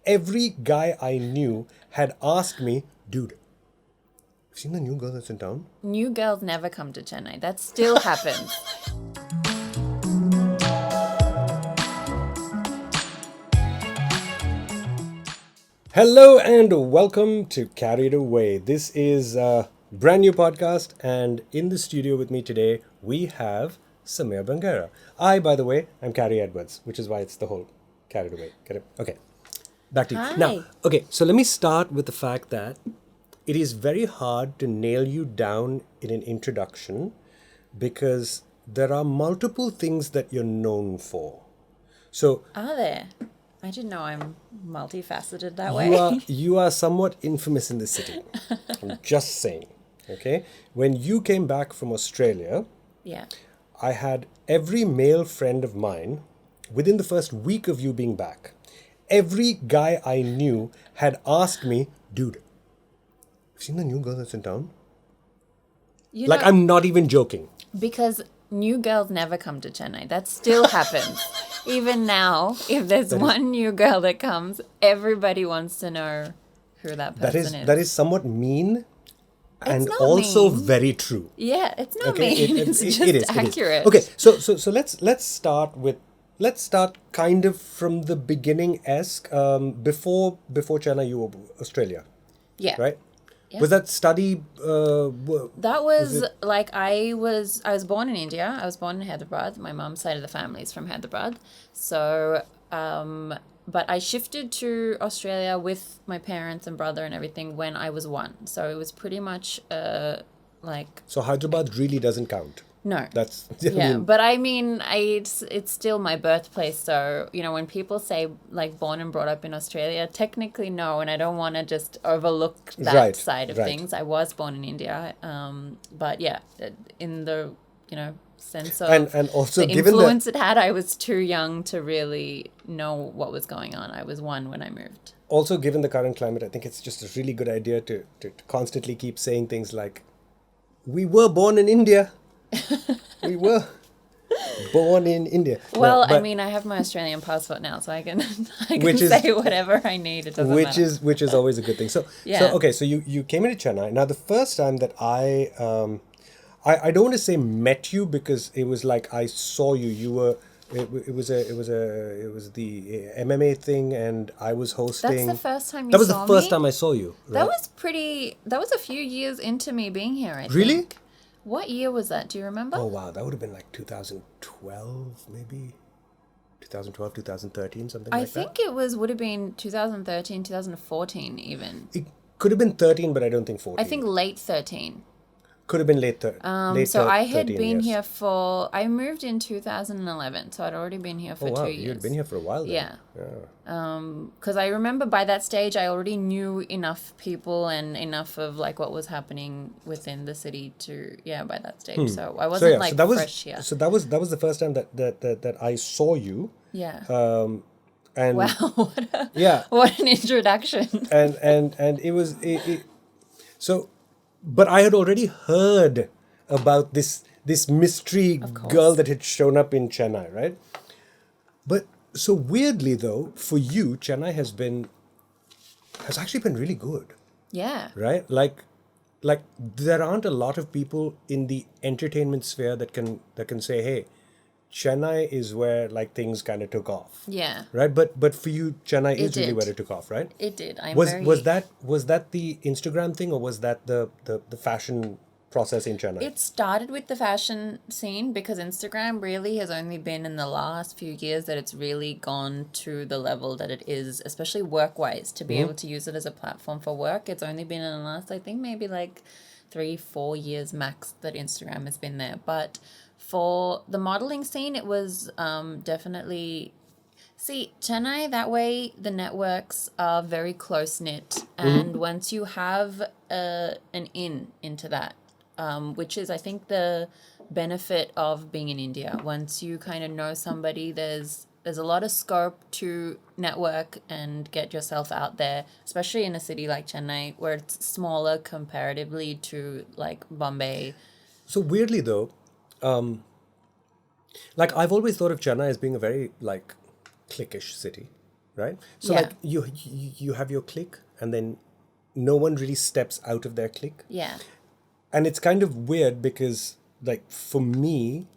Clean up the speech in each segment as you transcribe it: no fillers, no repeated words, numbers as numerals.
every guy I knew had asked me, dude, have you seen the new girl that's in town? New girls never come to Chennai. That still happens. Hello and welcome to Carried Away. This is a brand new podcast, and in the studio with me today we have Sameea Bangera. By the way, I'm CaryEd, which is why it's the whole Carried Away. Get it? Okay. Back to you. Hi. Now, okay, so let me start with the fact that it is very hard to nail you down in an introduction because there are multiple things that you're known for. So Are there? I didn't know I'm multifaceted that way. you are somewhat infamous in this city. I'm just saying. Okay? When you came back from Australia, Yeah. I had every male friend of mine, within the first week of you being back, every guy I knew had asked me, dude, have you seen the new girl that's in town? You Like, know, I'm not even joking. because new girls never come to Chennai. That still happens. Even now, if there's one new girl that comes, everybody wants to know who that person is. That is somewhat mean and not also mean. very true. Yeah, it's not Okay, mean. It's just it is. accurate. Okay, so let's start kind of from the beginning esque. Before China, you were Australia, Yeah. right? Yeah. Was that study? That was like I was born in India. I was born in Hyderabad. My mom's side of the family is from Hyderabad. So, but I shifted to Australia with my parents and brother and everything when I was 1. So it was pretty much like So Hyderabad really doesn't count. no. That's Yeah, but I mean, it's still my birthplace. So, you know, when people say like born and brought up in Australia, technically no, and I don't want to just overlook that Right, side of right. things. I was born in India, but yeah, in the sense of and also the given influence it had, I was too young to really know what was going on. I was 1 when I moved. also given the current climate, I think it's just a really good idea to constantly keep saying things like, "We were born in India." We were born in India. Well, No, but- I mean, I have my Australian passport now, so I can Which is- say whatever I need. It doesn't matter. which is always a good thing. So Yeah. okay, so you came into Chennai. Now the first time that I don't want to say met you because it was like I saw you. You were it was the MMA thing, and I was hosting. That's the first time you That was saw the first me? time I saw you. That Right? that was a few years into me being here, I Really? think. What year was that? Do you remember? Oh wow, that would have been like 2012 maybe. 2012, 2013, something I like think that. it would have been 2013, 2014 even. It could have been 13, but I don't think 14. I think late 13. Could have been late So I had 13, been yes. here I moved in 2011, so I'd already been here for Oh wow, 2 years. you had been here for a while then. Yeah. Because I remember by that stage I already knew enough people and enough of like what was happening within the city by that stage. So I wasn't fresh here. So that was the first time that I saw you. Yeah. And Wow, yeah, what an introduction. and it was so, but I had already heard about this mystery girl that had shown up in Chennai, right? But so weirdly though, for you, Chennai has actually been really good. Yeah. Right? Like there aren't a lot of people in the entertainment sphere that can say, hey, Chennai is where like things kind of took off. Yeah. Right? But for you, Chennai is really did. where it took off, right? It did. Was that the Instagram thing, or was that the fashion process in Chennai? It started with the fashion scene because Instagram really has only been in the last few years that it's really gone to the level that it is, especially work-wise, to be able to use it as a platform for work. It's only been in the last, I think, maybe like 3-4 years max that Instagram has been there. But for the modeling scene, it was definitely... See, Chennai, that way the networks are very close-knit. And once you have an into that, which is, I think, the benefit of being in India. Once you kind of know somebody, there's a lot of scope to network and get yourself out there, especially in a city like Chennai, where it's smaller comparatively to, like, Bombay. So weirdly, though, like, I've always thought of Chennai as being a very, like, cliquish city, right? So Yeah. like you have your clique, and then no one really steps out of their clique. Yeah. And it's kind of weird because, like, for me,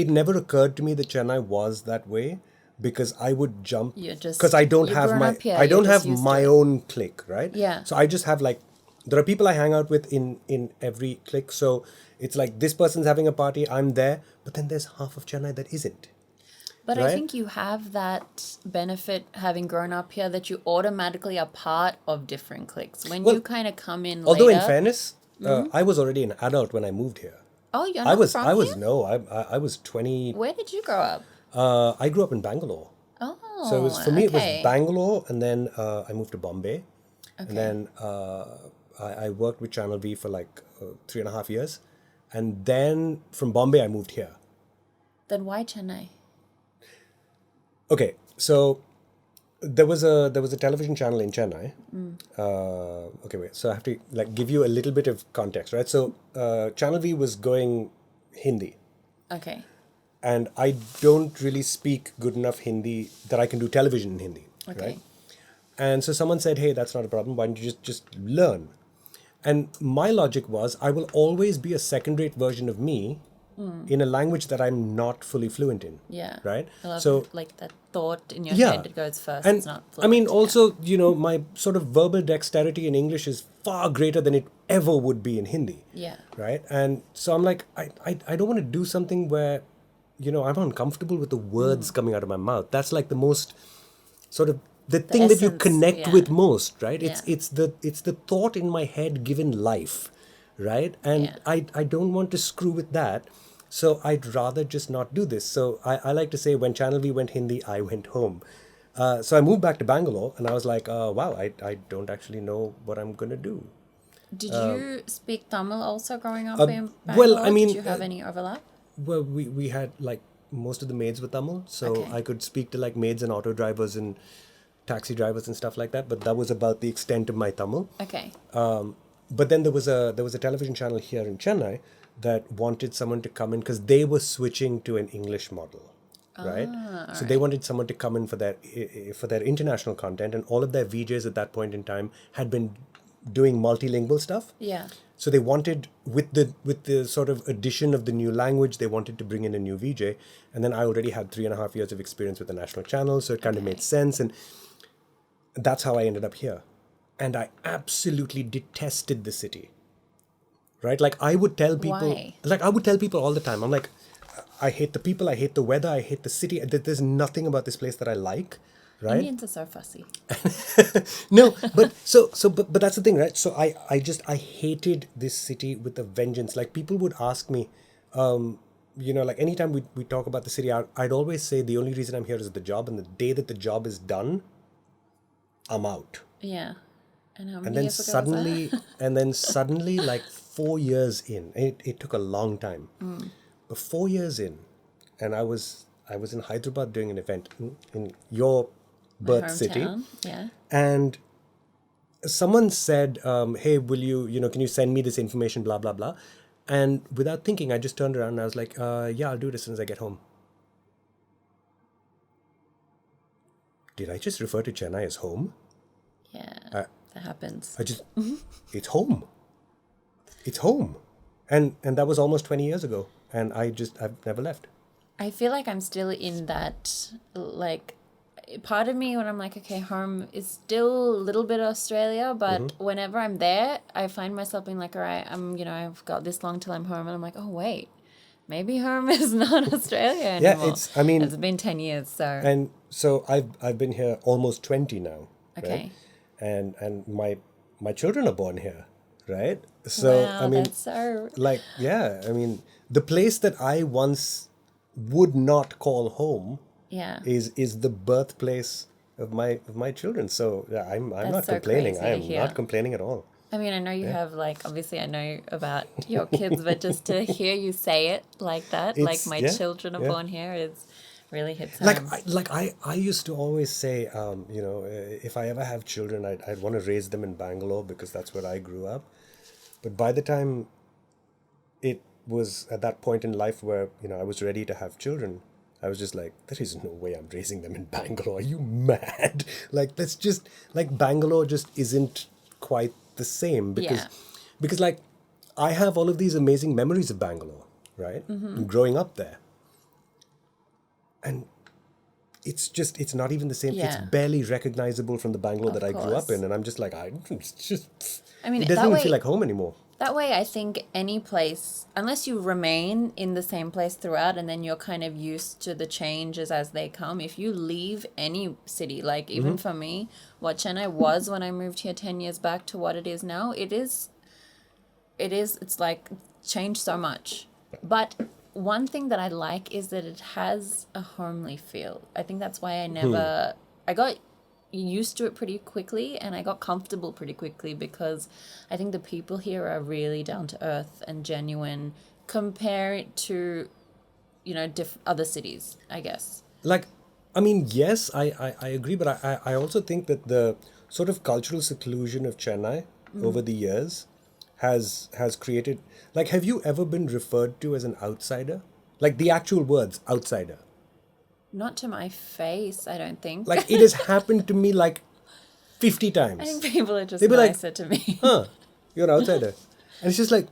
it never occurred to me that Chennai was that way, because I would jump, You're just because I don't you've have grown up here, I you're don't just have used to my it. own clique, right? Yeah. So I just have, like, there are people I hang out with in every clique. So it's like this person's having a party, I'm there, but then there's half of Chennai that isn't. But I Right? think you have that benefit having grown up here that you automatically are part of different cliques. When Well, you kind of come in Although in later, fairness, I was already an adult when I moved here. oh, you're I not was from I here? was no I was 20. Where did you grow up? I grew up in Bangalore. Oh, So it was, for me, it was okay. Bangalore, and then I moved to Bombay, and Okay. then I worked with Channel V for like 3.5 years, and then from Bombay I moved here. Then why Chennai? Okay, so there was a television channel in Chennai. Okay, wait. So I have to, like, give you a little bit of context, right? So Channel V was going Hindi, Okay. and I don't really speak good enough Hindi that I can do television in Hindi, Okay. right? And so someone said, "Hey, that's not a problem. Why don't you just learn?" And my logic was, I will always be a second-rate version of me in a language that I'm not fully fluent in. Yeah. Right. I love So like that thought in your yeah, head. It goes first. and It's not I mean, fluent, also, my sort of verbal dexterity in English is far greater than it ever would be in Hindi. Yeah. Right. And so I'm like, I don't want to do something where, I'm uncomfortable with the words coming out of my mouth. That's like the most sort of the thing that you essence, connect yeah. with most, right? Yeah. It's the thought in my head given life, right? And Yeah. I don't want to screw with that. So I'd rather just not do this. So I like to say, when Channel V went Hindi, I went home. So I moved back to Bangalore, and I was like, wow, I don't actually know what I'm going to do. Did you speak Tamil also growing up in well, Bangalore? I mean, Did you have any overlap? Well, we had, like, most of the maids were Tamil, so Okay. I could speak to, like, maids and auto drivers and taxi drivers and stuff like that. But that was about the extent of my Tamil. Okay. But then there was a television channel here in Chennai that wanted someone to come in, because they were switching to an English model, right? So they wanted someone to come in for their international content, and all of their VJs at that point in time had been doing multilingual stuff. Yeah. So they wanted, with the sort of addition of the new language, they wanted to bring in a new VJ. And then I already had 3.5 years of experience with the national channel, so it kind of made sense. And that's how I ended up here. And I absolutely detested the city. Right? Like, I would tell people, Why? all the time, I'm like, I hate the people, I hate the weather, I hate the city. There's nothing about this place that I like. Right? Indians are so fussy. No, but that's the thing, right? So I hated this city with a vengeance. Like, people would ask me, like, anytime we talk about the city, I'd always say the only reason I'm here is the job, and the day that the job is done, I'm out. Yeah. And how many And then years ago was that? suddenly, like 4 years in, it took a long time, but 4 years in, and I was in Hyderabad doing an event in your My birth city. hometown. Yeah. And someone said, hey, will you, can you send me this information, blah, blah, blah. And without thinking, I just turned around and I was like, yeah, I'll do it as soon as I get home. Did I just refer to Chennai as home? Yeah. That happens. It's home. It's home. And that was almost 20 years ago. And I've never left. I feel like I'm still in that, like, part of me when I'm like, okay, home is still a little bit Australia, but whenever I'm there, I find myself being like, all right, I've got this long till I'm home, and I'm like, oh wait, maybe home is not Australia anymore. Yeah, it's been 10 years, so. And so I've been here almost 20 now. Okay. Right? And my children are born here, right? So Wow, that's so. like, yeah, the place that I once would not call home Yeah. is the birthplace of my children. So yeah, I'm not so complaining. crazy I to am hear. not complaining at all. I mean, I know you have, like, obviously I know about your kids, but just to hear you say it like that, like, It's- my yeah, children are yeah. born here, is really hits Like home. I used to always say, if I ever have children, I'd want to raise them in Bangalore because that's where I grew up. But by the time it was at that point in life where I was ready to have children, I was just like, there is no way I'm raising them in Bangalore. Are you mad? Like, that's just, like, Bangalore just isn't quite the same Yeah. because like, I have all of these amazing memories of Bangalore, right? Growing up there. And it's not even the same. It's Yeah. barely recognizable from the Bangalore that I grew up course. in. And I'm just like, it's just, I mean, it doesn't that even way, feel like home anymore. that way, I think any place, unless you remain in the same place throughout and then you're kind of used to the changes as they come, if you leave any city, like even for me, what Chennai was when I moved here 10 years back to what it is now, it's like changed so much. But one thing that I like is that it has a homely feel. I think that's why I got used to it pretty quickly and I got comfortable pretty quickly because I think the people here are really down to earth and genuine compared to, other cities, I guess. Like, I mean, yes, I agree, but I also think that the sort of cultural seclusion of Chennai over the years has created, like, have you ever been referred to as an outsider? Like the actual words, outsider. Not to my face, I don't think. Like, it has happened to me like 50 I times. think people are just They'd be like, nicer to me. Huh, you're an outsider. And it's just like,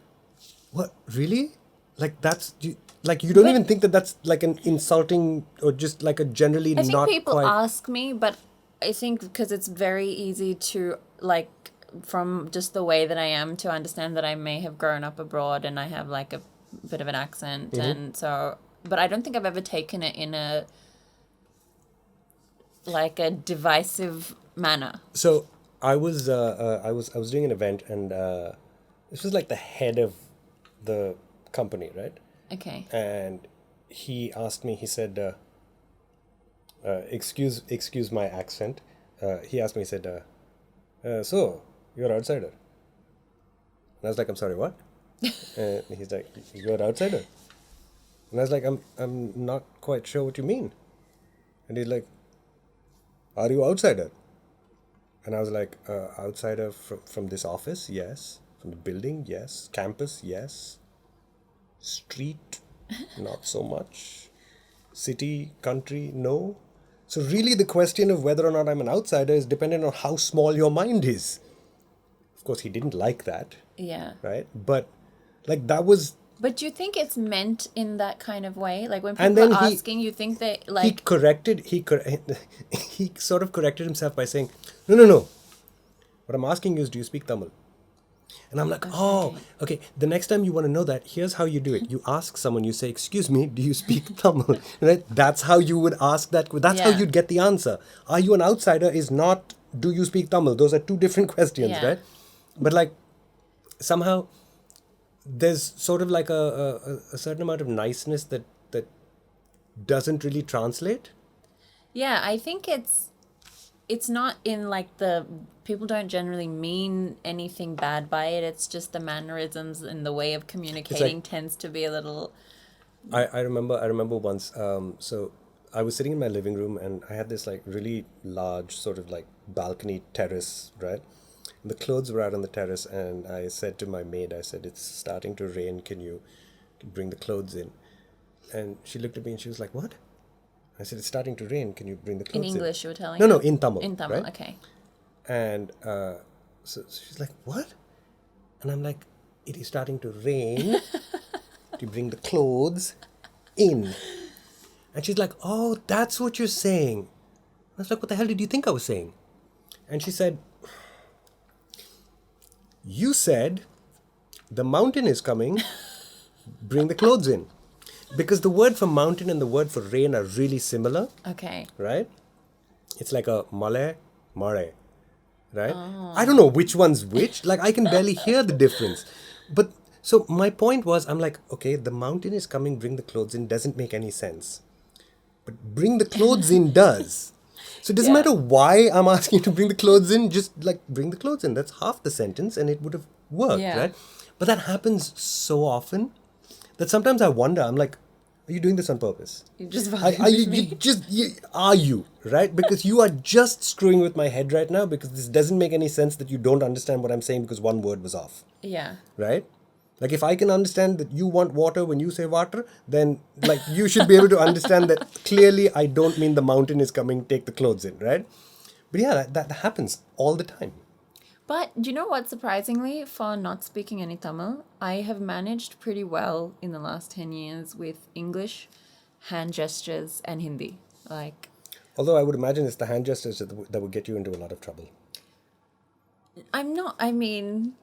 what, really? Like, you don't But- even think that that's like an insulting or just like a generally I think not people quite... ask me, but I think because it's very easy to, like, from just the way that I am, to understand that I may have grown up abroad and I have like a bit of an accent, and so, but I don't think I've ever taken it in a divisive manner. So I was doing an event, and this was like the head of the company, right? Okay. And he asked me. He said, "Excuse my accent." He asked me. He said, "So you're an outsider?" And I was like, "I'm sorry, what?" And he's like, "You're an outsider?" And I was like, "I'm not quite sure what you mean." And he's like, "Are you outsider?" And I was like, outsider from this office? Yes. From the building? Yes. Campus? Yes. Street? Not so much. City? Country? No. So really the question of whether or not I'm an outsider is dependent on how small your mind is. Of course, he didn't like that, Yeah. right? But like that was... But do you think it's meant in that kind of way? Like when And people then are he- asking, you think that he sort of corrected himself by saying, no. What I'm asking you is, do you speak Tamil? And I'm like, oh, okay. The next time you want to know that, here's how you do it. You ask someone, you say, excuse me, do you speak Tamil? Right? That's how you would ask that. That's how Yeah. you'd get the answer. Are you an outsider is not, do you speak Tamil? Those are two different questions, Yeah. right? But like, somehow, there's sort of like a certain amount of niceness that doesn't really translate. Yeah, I think it's not in like the people don't generally mean anything bad by it. It's just the mannerisms and the way of communicating tends to be a little. I remember once. So I was sitting in my living room and I had this like really large sort of like balcony terrace, right? And the clothes were out on the terrace, and I said to my maid, I said, "It's starting to rain. Can you bring the clothes in?" And she looked at me and she was like, "What?" I said, "It's starting to rain. Can you bring the In clothes in?" English, you were telling No, me? in Tamil. In Tamil, right? okay. And so she's like, "What?" And I'm like, "It is starting to rain. To bring the clothes in." And she's like, "Oh, that's what you're saying." I was like, "What the hell did you think I was saying?" And she said, "You said the mountain is coming. Bring the clothes in." Because the word for mountain and the word for rain are really similar, Okay. right? It's like a male, mare, right? I don't know which one's which. Like, I can barely hear the difference. But so my point was, I'm like, okay, the mountain is coming, bring the clothes in, doesn't make any sense. But bring the clothes in does. So it doesn't Yeah. matter why I'm asking you to bring the clothes in, just like bring the clothes in. That's half the sentence and it would have worked, Yeah. right? But that happens so often that sometimes I wonder, I'm like, are you doing this on purpose? You just Are fucking you, are you, right? Because you are just screwing with my head right now, because this doesn't make any sense that you don't understand what I'm saying because one word was off, Yeah. right? Like if I can understand that you want water when you say water, then like you should be able to understand that clearly I don't mean the mountain is coming, take the clothes in, right? But yeah, that happens all the time. But do you know what, surprisingly, for not speaking any Tamil, I have managed pretty well in the last 10 years with English, hand gestures, and Hindi. Like, Although I would imagine it's the hand gestures that would get you into a lot of trouble. I mean,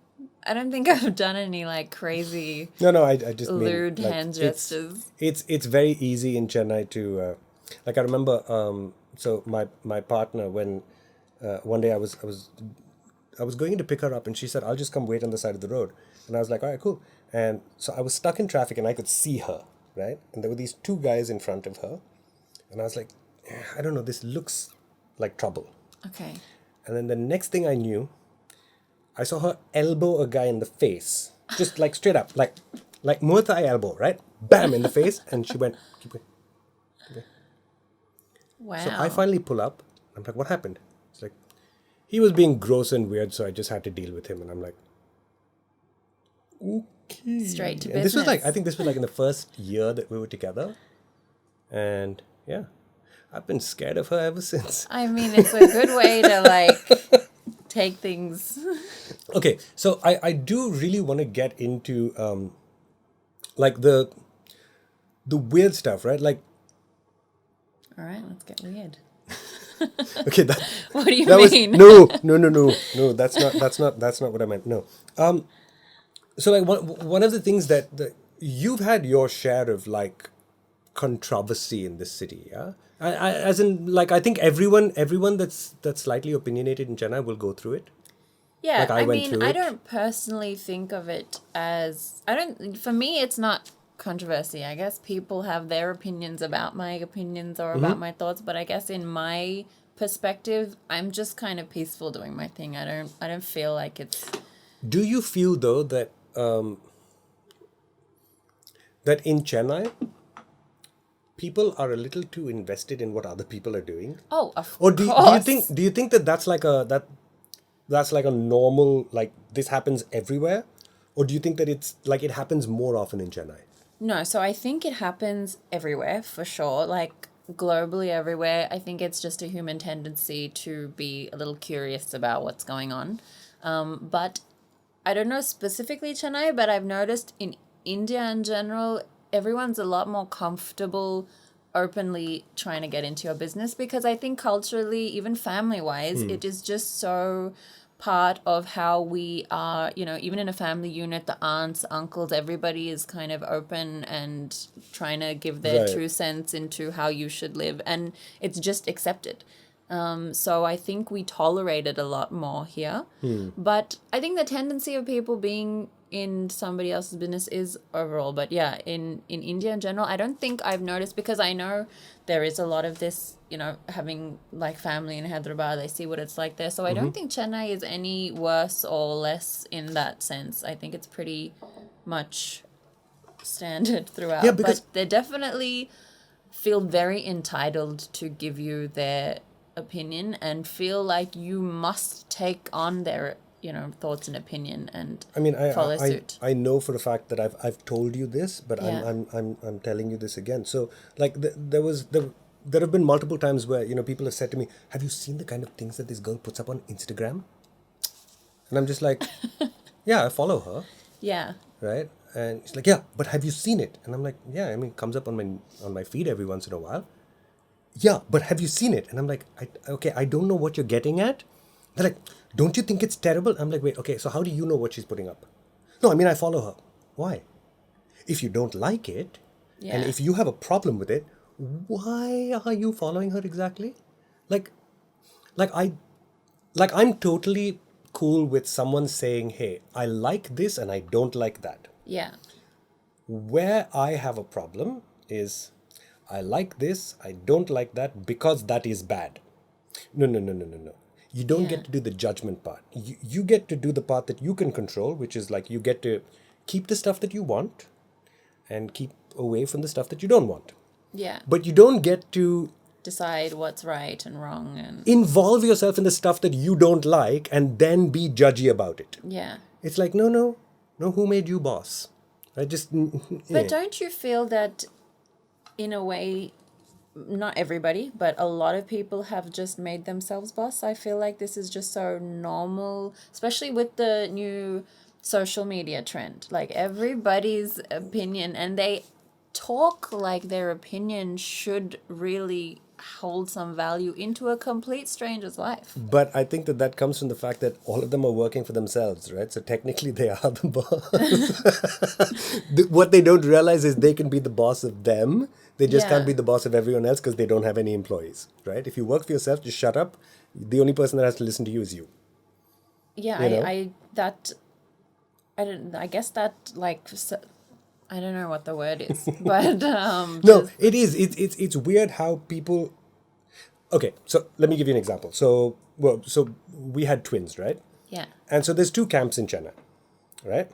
I don't think I've done any like crazy No, I just mean lewd like, hand gestures. It's very easy in Chennai to like I remember so my partner when one day I was going to pick her up and she said I'll just come wait on the side of the road, and I was like all right, cool. And so I was stuck in traffic and I could see her, right, and there were these two guys in front of her, and I was like, I don't know, this looks like trouble. Okay. And then the next thing I knew, I saw her elbow a guy in the face, just like straight up, like Muay Thai elbow, right? Bam, in the face, and she went, keep going. Wow. So I finally pull up. I'm like, what happened? It's like, he was being gross and weird, so I just had to deal with him. And I'm like, okay. Straight to And business. this was like, I think this was like in the first year that we were together. And yeah, I've been scared of her ever since. I mean, it's a good way to like take things. Okay, so I do really want to get into like the weird stuff, right? Like, All right, let's get weird. okay, that What do you that was mean? no. That's not what I meant. No. So like one of the things that you've had your share of like controversy in this city, yeah. I as in like I think everyone that's slightly opinionated in Chennai will go through it. Yeah, Like, I I went mean, through I it. don't personally think of it as for me it's not controversy. I guess people have their opinions about my opinions or about my thoughts, but I guess in my perspective, I'm just kind of peaceful doing my thing. I don't feel like it's Do you feel though that that in Chennai people are a little too invested in what other people are doing? Oh, of Or course. do you think that that's like a normal, like this happens everywhere? Or do you think that it's like it happens more often in Chennai? No, so I think it happens everywhere for sure, like globally everywhere. I think it's just a human tendency to be a little curious about what's going on. But I don't know specifically Chennai, but I've noticed in India in general, everyone's a lot more comfortable openly trying to get into your business because I think culturally, even family wise, it is just so part of how we are, even in a family unit, the aunts, uncles, everybody is kind of open and trying to give their Right. 2 cents into how you should live. And it's just accepted. So I think we tolerate it a lot more here. But I think the tendency of people being in somebody else's business is overall. But yeah, in India in general, I don't think I've noticed because I know there is a lot of this, having like family in Hyderabad, they see what it's like there. So I don't think Chennai is any worse or less in that sense. I think it's pretty much standard throughout. Yeah, because- but they definitely feel very entitled to give you their opinion and feel like you must take on their thoughts and opinion and I mean, follow suit. I know for a fact that I've told you this, but Yeah. I'm telling you this again. So like there have been multiple times where people have said to me, "Have you seen the kind of things that this girl puts up on Instagram?" And I'm just like, "Yeah, I follow her, Yeah. right?" And she's like, "Yeah, but have you seen it?" And I'm like, "Yeah, I mean, it comes up on my feed every once in a while." Yeah, but have you seen it? And I'm like, okay, I don't know what you're getting at. They're like, don't you think it's terrible? I'm like, wait, okay, so how do you know what she's putting up? No, I mean, I follow her. Why? If you don't like it, and Yeah. if you have a problem with it, why are you following her exactly? Like I'm totally cool with someone saying, hey, I like this and I don't like that. Yeah. Where I have a problem is I like this, I don't like that because that is bad. No. You don't Yeah. get to do the judgment part. You get to do the part that you can control, which is like you get to keep the stuff that you want and keep away from the stuff that you don't want. Yeah. But you don't get to Decide what's right and wrong and involve yourself in the stuff that you don't like and then be judgy about it. yeah. It's like, no. No, who made you boss? I just. But don't you feel that, in a way, not everybody, but a lot of people have just made themselves boss? I feel like this is just so normal, especially with the new social media trend. Like everybody's opinion, and they talk like their opinion should really hold some value into a complete stranger's life. But I think that comes from the fact that all of them are working for themselves, right? So technically they are the boss. What they don't realize is they can be the boss of them. They just can't be the boss of everyone else because they don't have any employees, right? If you work for yourself, just shut up. The only person that has to listen to you is you. Yeah, You know? I guess that, like, I don't know what the word is, but No, it is. It's weird how people. Okay, so let me give you an example. So we had twins, right? yeah. And so there's two camps in Chennai, right?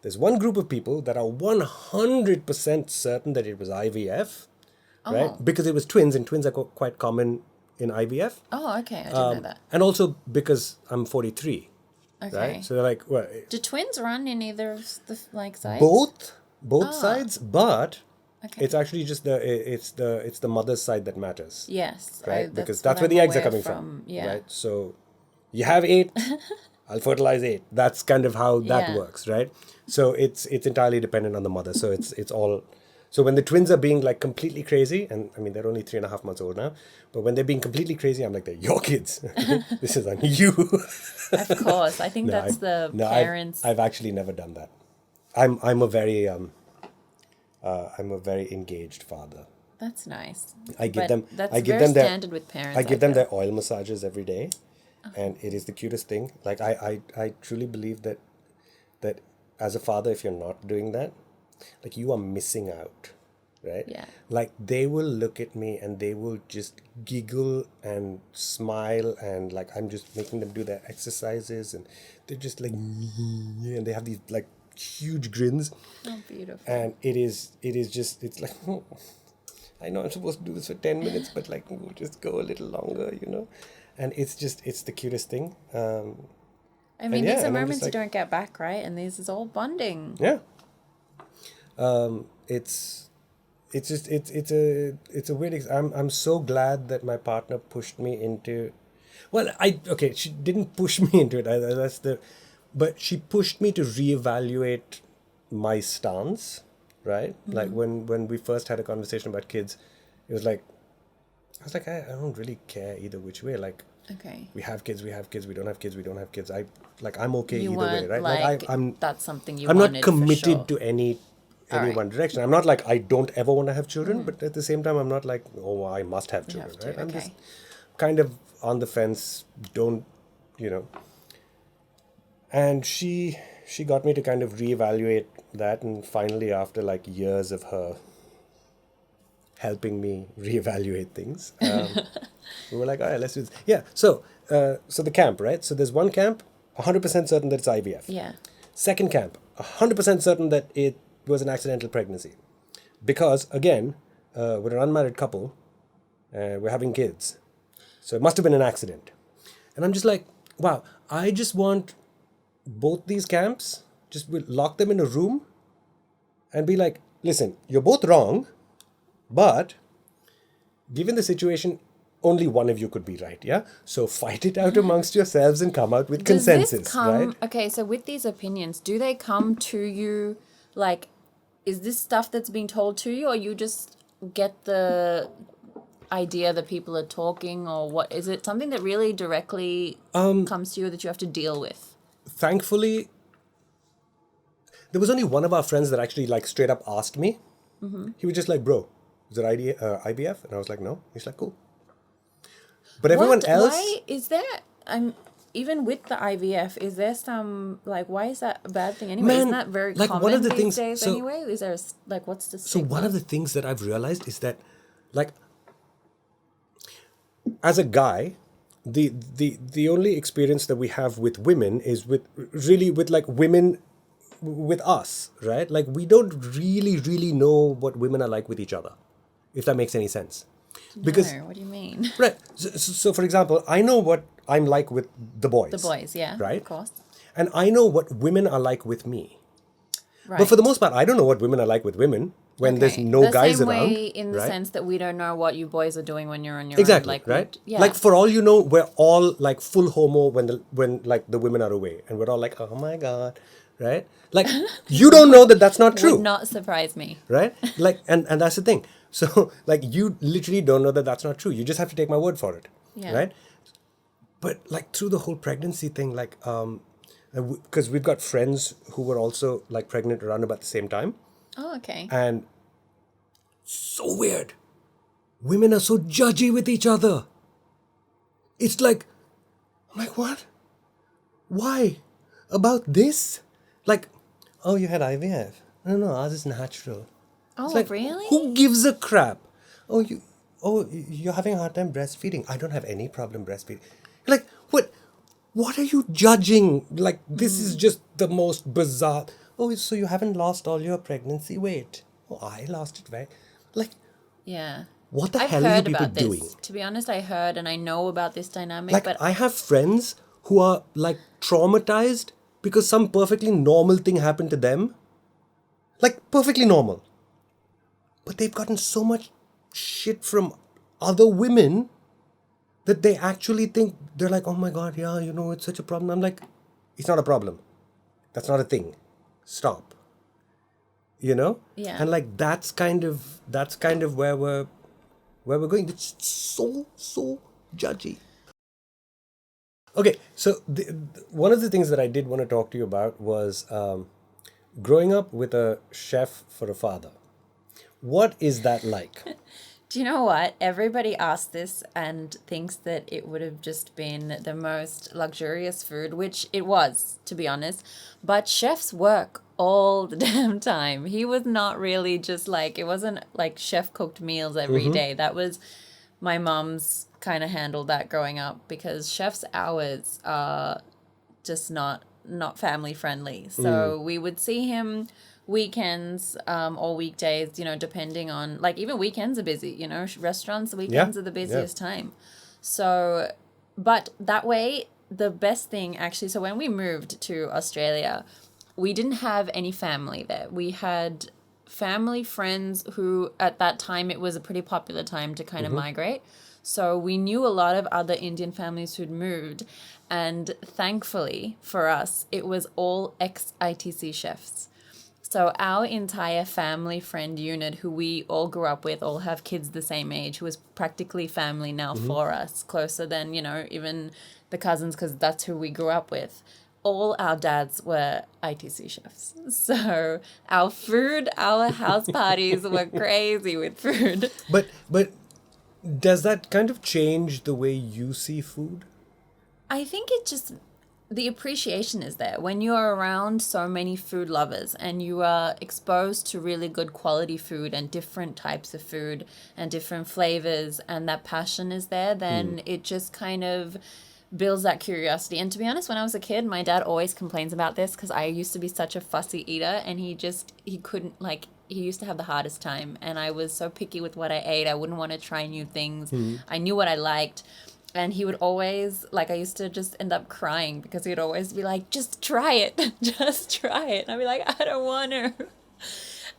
There's one group of people that are 100% certain that it was IVF, right? Oh. Because it was twins, and twins are quite common in IVF. Oh, okay. I didn't know that. And also because I'm 43, Okay. right? So they're like, well, Do twins run in either of the sides? both sides, but Okay. it's actually just it's the mother's side that matters. Yes. Right? Because what that's where I'm the eggs are aware coming from. Yeah. Right? So you have 8, I'll fertilize 8. That's kind of how that Yeah. works, right? So it's entirely dependent on the mother. So it's all. So when the twins are being like completely crazy, and I mean they're only 3.5 months old now, but when they're being completely crazy, I'm like, they're your kids. This is on you. Of course. I think that's the parents. I've actually never done that. I'm a very engaged father. That's nice. I give But them. That's I give very them their. standard with parents. I give them feel. their oil massages every day, and it is the cutest thing. Like I truly believe that as a father, if you're not doing that, like you are missing out, right? Yeah. Like they will look at me and they will just giggle and smile, and like I'm just making them do their exercises, and they're just like, and they have these like huge grins, Oh, beautiful. and it is just it's like. I know I'm supposed to do this for 10 minutes, but like we'll just go a little longer, you know? And it's the cutest thing. I mean, yeah, these are and I'm moments just like- you don't get back, right? And this is all bonding. Yeah. It's a weird, I'm so glad that my partner pushed me into, well, she didn't push me into it. But she pushed me to reevaluate my stance. Right? Like when we first had a conversation about kids, it was like, I was like, I don't really care either which way. Like, Okay. we have kids, we don't have kids, we don't have kids. I'm okay You either way, weren't right? like, I'm that's something you I'm wanted not for committed sure. to any Alright. one direction. I'm not like I don't ever want to have children, but at the same time, I'm not like, oh, I must have You children, have to, right? I'm okay. just kind of on the fence. Don't, you know. And she got me to kind of reevaluate that, and finally, after like years of her helping me reevaluate things, we were like, all right, let's do this. Yeah. So the camp, right? So there's one camp, 100% certain that it's IVF. Yeah. Second camp, 100% certain that it was an accidental pregnancy, because again, we're an unmarried couple, we're having kids, so it must have been an accident. And I'm just like, wow, I just want both these camps, just we'll lock them in a room and be like, listen, you're both wrong, but given the situation, only one of you could be right, yeah? So fight it out amongst yourselves and come out with Does consensus, this come, right? okay, so with these opinions, do they come to you, like, is this stuff that's being told to you, or you just get the idea that people are talking, or what? Is it something that really directly comes to you that you have to deal with? Thankfully, there was only one of our friends that actually like straight up asked me. He was just like, bro, is it IVF? And I was like, no. He's like, cool. But everyone else... Why is there, even with the IVF, is there some, like, why is that a bad thing anyway? Man, Isn't that very like, common one of the these things- days so- anyway? Is there, like, what's the So stigma? one of the things that I've realized is that, like, as a guy, the only experience that we have with women is with like women with us, right? Like we don't really know what women are like with each other, if that makes any sense. Because No, what do you mean? right, so for example, I know what I'm like with the boys. The boys, yeah, right? of course. and I know what women are like with me. Right. But for the most part, I don't know what women are like with women when there's no guys the same around. way in the right? sense that we don't know what you boys are doing when you're on your Exactly, own. Like, right? yeah. Like for all you know, we're all like full homo when like the women are away, and we're all like, oh my god, right? Like you don't know that that's not true, would not surprise me. right? Like and that's the thing. So like you literally don't know that that's not true. You just have to take my word for it, Yeah. right? But like through the whole pregnancy thing, like because we've got friends who were also like pregnant around about the same time, Oh, okay. and so weird. Women are so judgy with each other. It's like, I'm like, what? Why? About this? Like, oh, you had IVF. No, ours is natural. Oh, It's like, really? who gives a crap? You're having a hard time breastfeeding. I don't have any problem breastfeeding. Like, what are you judging? Like, this is just the most bizarre. Oh, so you haven't lost all your pregnancy weight? Oh, I lost it, right? Like, Yeah. what the I've hell are you heard people about this. doing? To be honest, I heard and I know about this dynamic, Like, but I have friends who are like traumatized because some perfectly normal thing happened to them. Like, perfectly normal. But they've gotten so much shit from other women that they actually think, they're like, oh my god, yeah, it's such a problem. I'm like, it's not a problem. That's not a thing. Stop. Yeah. And like that's kind of where we're going. It's so judgy. Okay, so one of the things that I did want to talk to you about was growing up with a chef for a father. What is that like? Do you know what? Everybody asks this and thinks that it would have just been the most luxurious food, which it was, to be honest. But chefs work all the damn time. He was not really just like, it wasn't like chef cooked meals every day. That was my mom's kind of handled that growing up because chef's hours are just not family friendly. So we would see him weekends or weekdays, depending on, like, even weekends are busy, restaurants, weekends are the busiest time. So, but that way, the best thing actually, so when we moved to Australia, we didn't have any family there. We had family friends who, at that time, it was a pretty popular time to kind of migrate. So we knew a lot of other Indian families who'd moved. And thankfully for us, it was all ex-ITC chefs. So our entire family friend unit, who we all grew up with, all have kids the same age, who is practically family now for us, closer than, even the cousins, because that's who we grew up with. All our dads were ITC chefs. So our house parties were crazy with food. But does that kind of change the way you see food? I think the appreciation is there when you are around so many food lovers and you are exposed to really good quality food and different types of food and different flavors, and that passion is there, then it just kind of builds that curiosity. And to be honest, when I was a kid, my dad always complains about this because I used to be such a fussy eater, and he couldn't, like, he used to have the hardest time, and I was so picky with what I ate. I wouldn't want to try new things. I knew what I liked. And he would always, like, I used to just end up crying because he would always be like, just try it. Just try it. And I'd be like, I don't want to.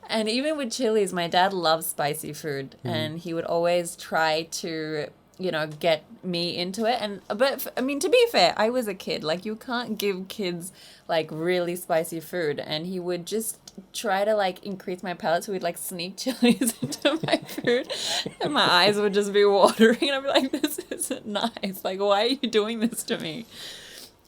And even with chilies, my dad loves spicy food. And he would always try to, get me into it. But to be fair, I was a kid. Like, you can't give kids, like, really spicy food. And he would just try to, like, increase my palate, so we'd, like, sneak chilies into my food, and my eyes would just be watering, and I'd be like, this isn't nice, like, why are you doing this to me?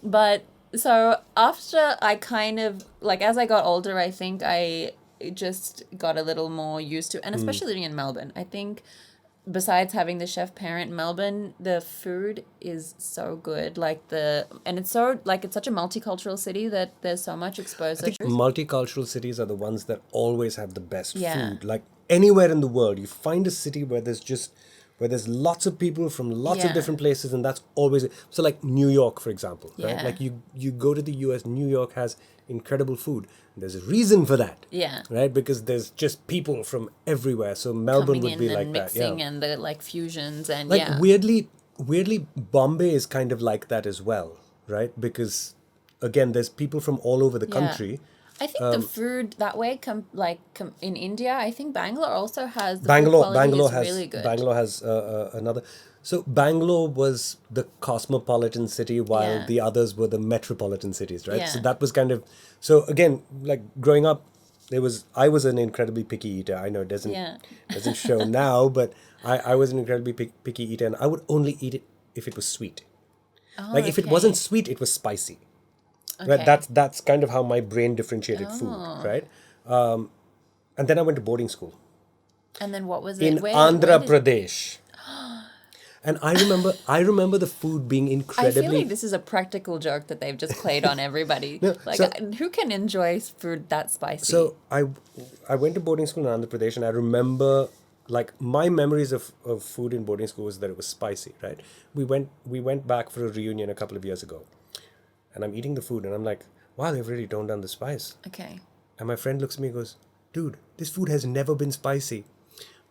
But so after I kind of, like, as I got older, I think I just got a little more used to, and especially living in Melbourne, I think besides having the chef parent in Melbourne, the food is so good. And it's so, like, it's such a multicultural city that there's so much exposure. I think multicultural cities are the ones that always have the best Yeah. food. Like anywhere in the world, you find a city where there's lots of people from lots of Yeah. different places, and that's always so. Like New York, for example, right? Yeah. Like you go to the US, New York has incredible food. There's a reason for that. Yeah. Right? Because there's just people from everywhere. So Melbourne Coming would in be and like that. mixing Yeah. and the, like, fusions and Like yeah. weirdly, Bombay is kind of like that as well, right? Because again, there's people from all over the Yeah. country. I think the food that way, in India, I think Bangalore also has the food Bangalore, quality Bangalore is has really good. Bangalore has another. So Bangalore was the cosmopolitan city, while Yeah. the others were the metropolitan cities, right? So Yeah. that was kind of. So again, like growing up, I was an incredibly picky eater. I know it Yeah. doesn't show now, but I was an incredibly picky eater, and I would only eat it if it was sweet. Oh, Like if it okay. wasn't sweet, it was spicy. Right? Okay. That's kind of how my brain differentiated food, Oh. right? And then I went to boarding school And then what was it? in Where Andhra did Pradesh. And I remember the food being I feel incredibly. like this is a practical joke that they've just played on everybody. No, Like, so- who can enjoy food that spicy? So I went to boarding school in Andhra Pradesh, and I remember like my memories of food in boarding school was that it was spicy, right? We went back for a reunion a couple of years ago, and I'm eating the food, and I'm like, wow, they've really toned down the spice. Okay. And my friend looks at me and goes, dude, this food has never been spicy.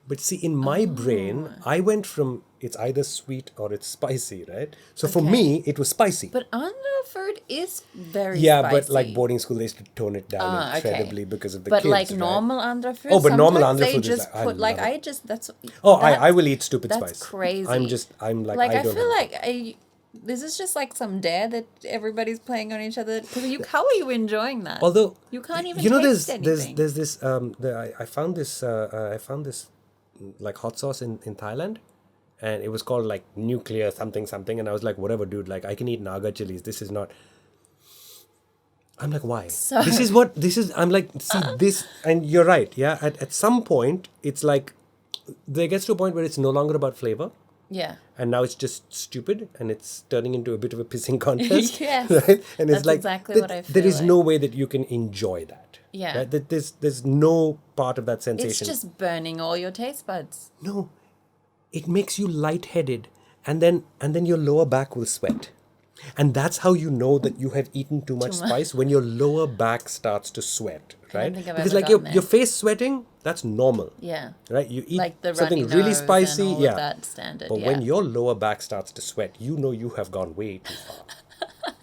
But see, in my brain, I went from it's either sweet or it's spicy, right? So for Okay. me, it was spicy. But Andhra food is very Yeah, spicy. but like boarding school, they used to tone it down Ah, okay. incredibly because of the But kids, like right? normal Andhra food, Oh, but normal sometimes Andhra they food is just like- I put like love it. I just that's Oh, that- I will eat stupid that's spice. crazy. I'm like like I I don't feel have- like this is just like some dare that everybody's playing on each other. Because how are you enjoying that? Although you can't even you know taste anything. there's this I found this like hot sauce in Thailand, and it was called like nuclear something something, and I was like, whatever, dude, like I can eat naga chilies, this is not. I'm like, why? So- I'm like, see this, and you're right, yeah, at some point it's like there gets to a point where it's no longer about flavor, Yeah. and now it's just stupid, and it's turning into a bit of a pissing contest. Yes. Right? And it's That's like exactly what I there feel is no way that you can enjoy that. Yeah. Right? That there's no part of that It's sensation. just burning all your taste buds. No. It makes you lightheaded, and then your lower back will sweat. And that's how you know that you have eaten too much spice, when your lower back starts to sweat, right? think I've Because ever like your gotten your there. face sweating, that's normal. Yeah. Right? You eat Like the something runny really nose spicy, and all yeah. of that standard. But yeah. when your lower back starts to sweat, you know you have gone way too far.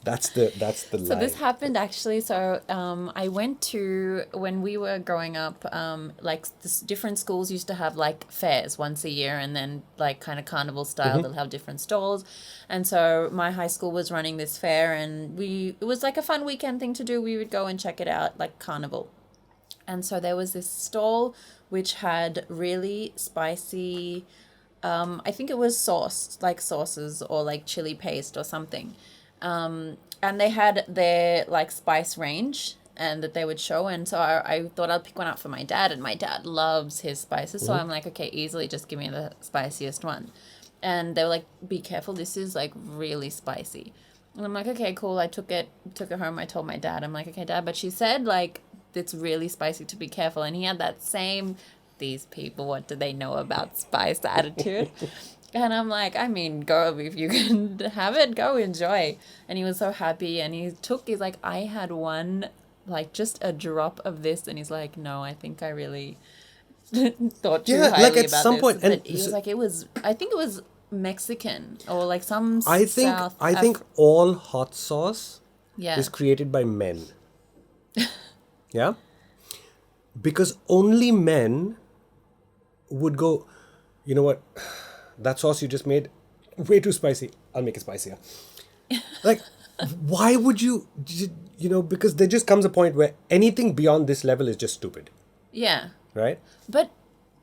That's the So line. this happened actually. So I went to, when we were growing up, like different schools used to have like fairs once a year, and then like kind of carnival style, they'll have different stalls. And so my high school was running this fair, and it was like a fun weekend thing to do. We would go and check it out, like carnival. And so there was this stall which had really spicy, I think it was sauce, like sauces or like chili paste or something. And they had their like spice range and that they would show. And so I thought I'd pick one up for my dad, and my dad loves his spices. So I'm like, okay, easily just give me the spiciest one. And they were like, be careful, this is like really spicy. And I'm like, okay, cool. I took it home. I told my dad, I'm like, okay, Dad, but she said like, it's really spicy, to be careful. And he had that same, these people, what do they know about spice attitude? And I'm like, I mean, go, if you can have it, go enjoy. And he was so happy, and he's like, I had one, like just a drop of this, and he's like, no, I think I really thought too Yeah, highly like at about some this. point, and But he was like, I think it was Mexican or like some I think all hot sauce yeah. is created by men. Yeah? Because only men would go, you know what, that sauce you just made, way too spicy. I'll make it spicier. Like, why would you, because there just comes a point where anything beyond this level is just stupid, Yeah. right? But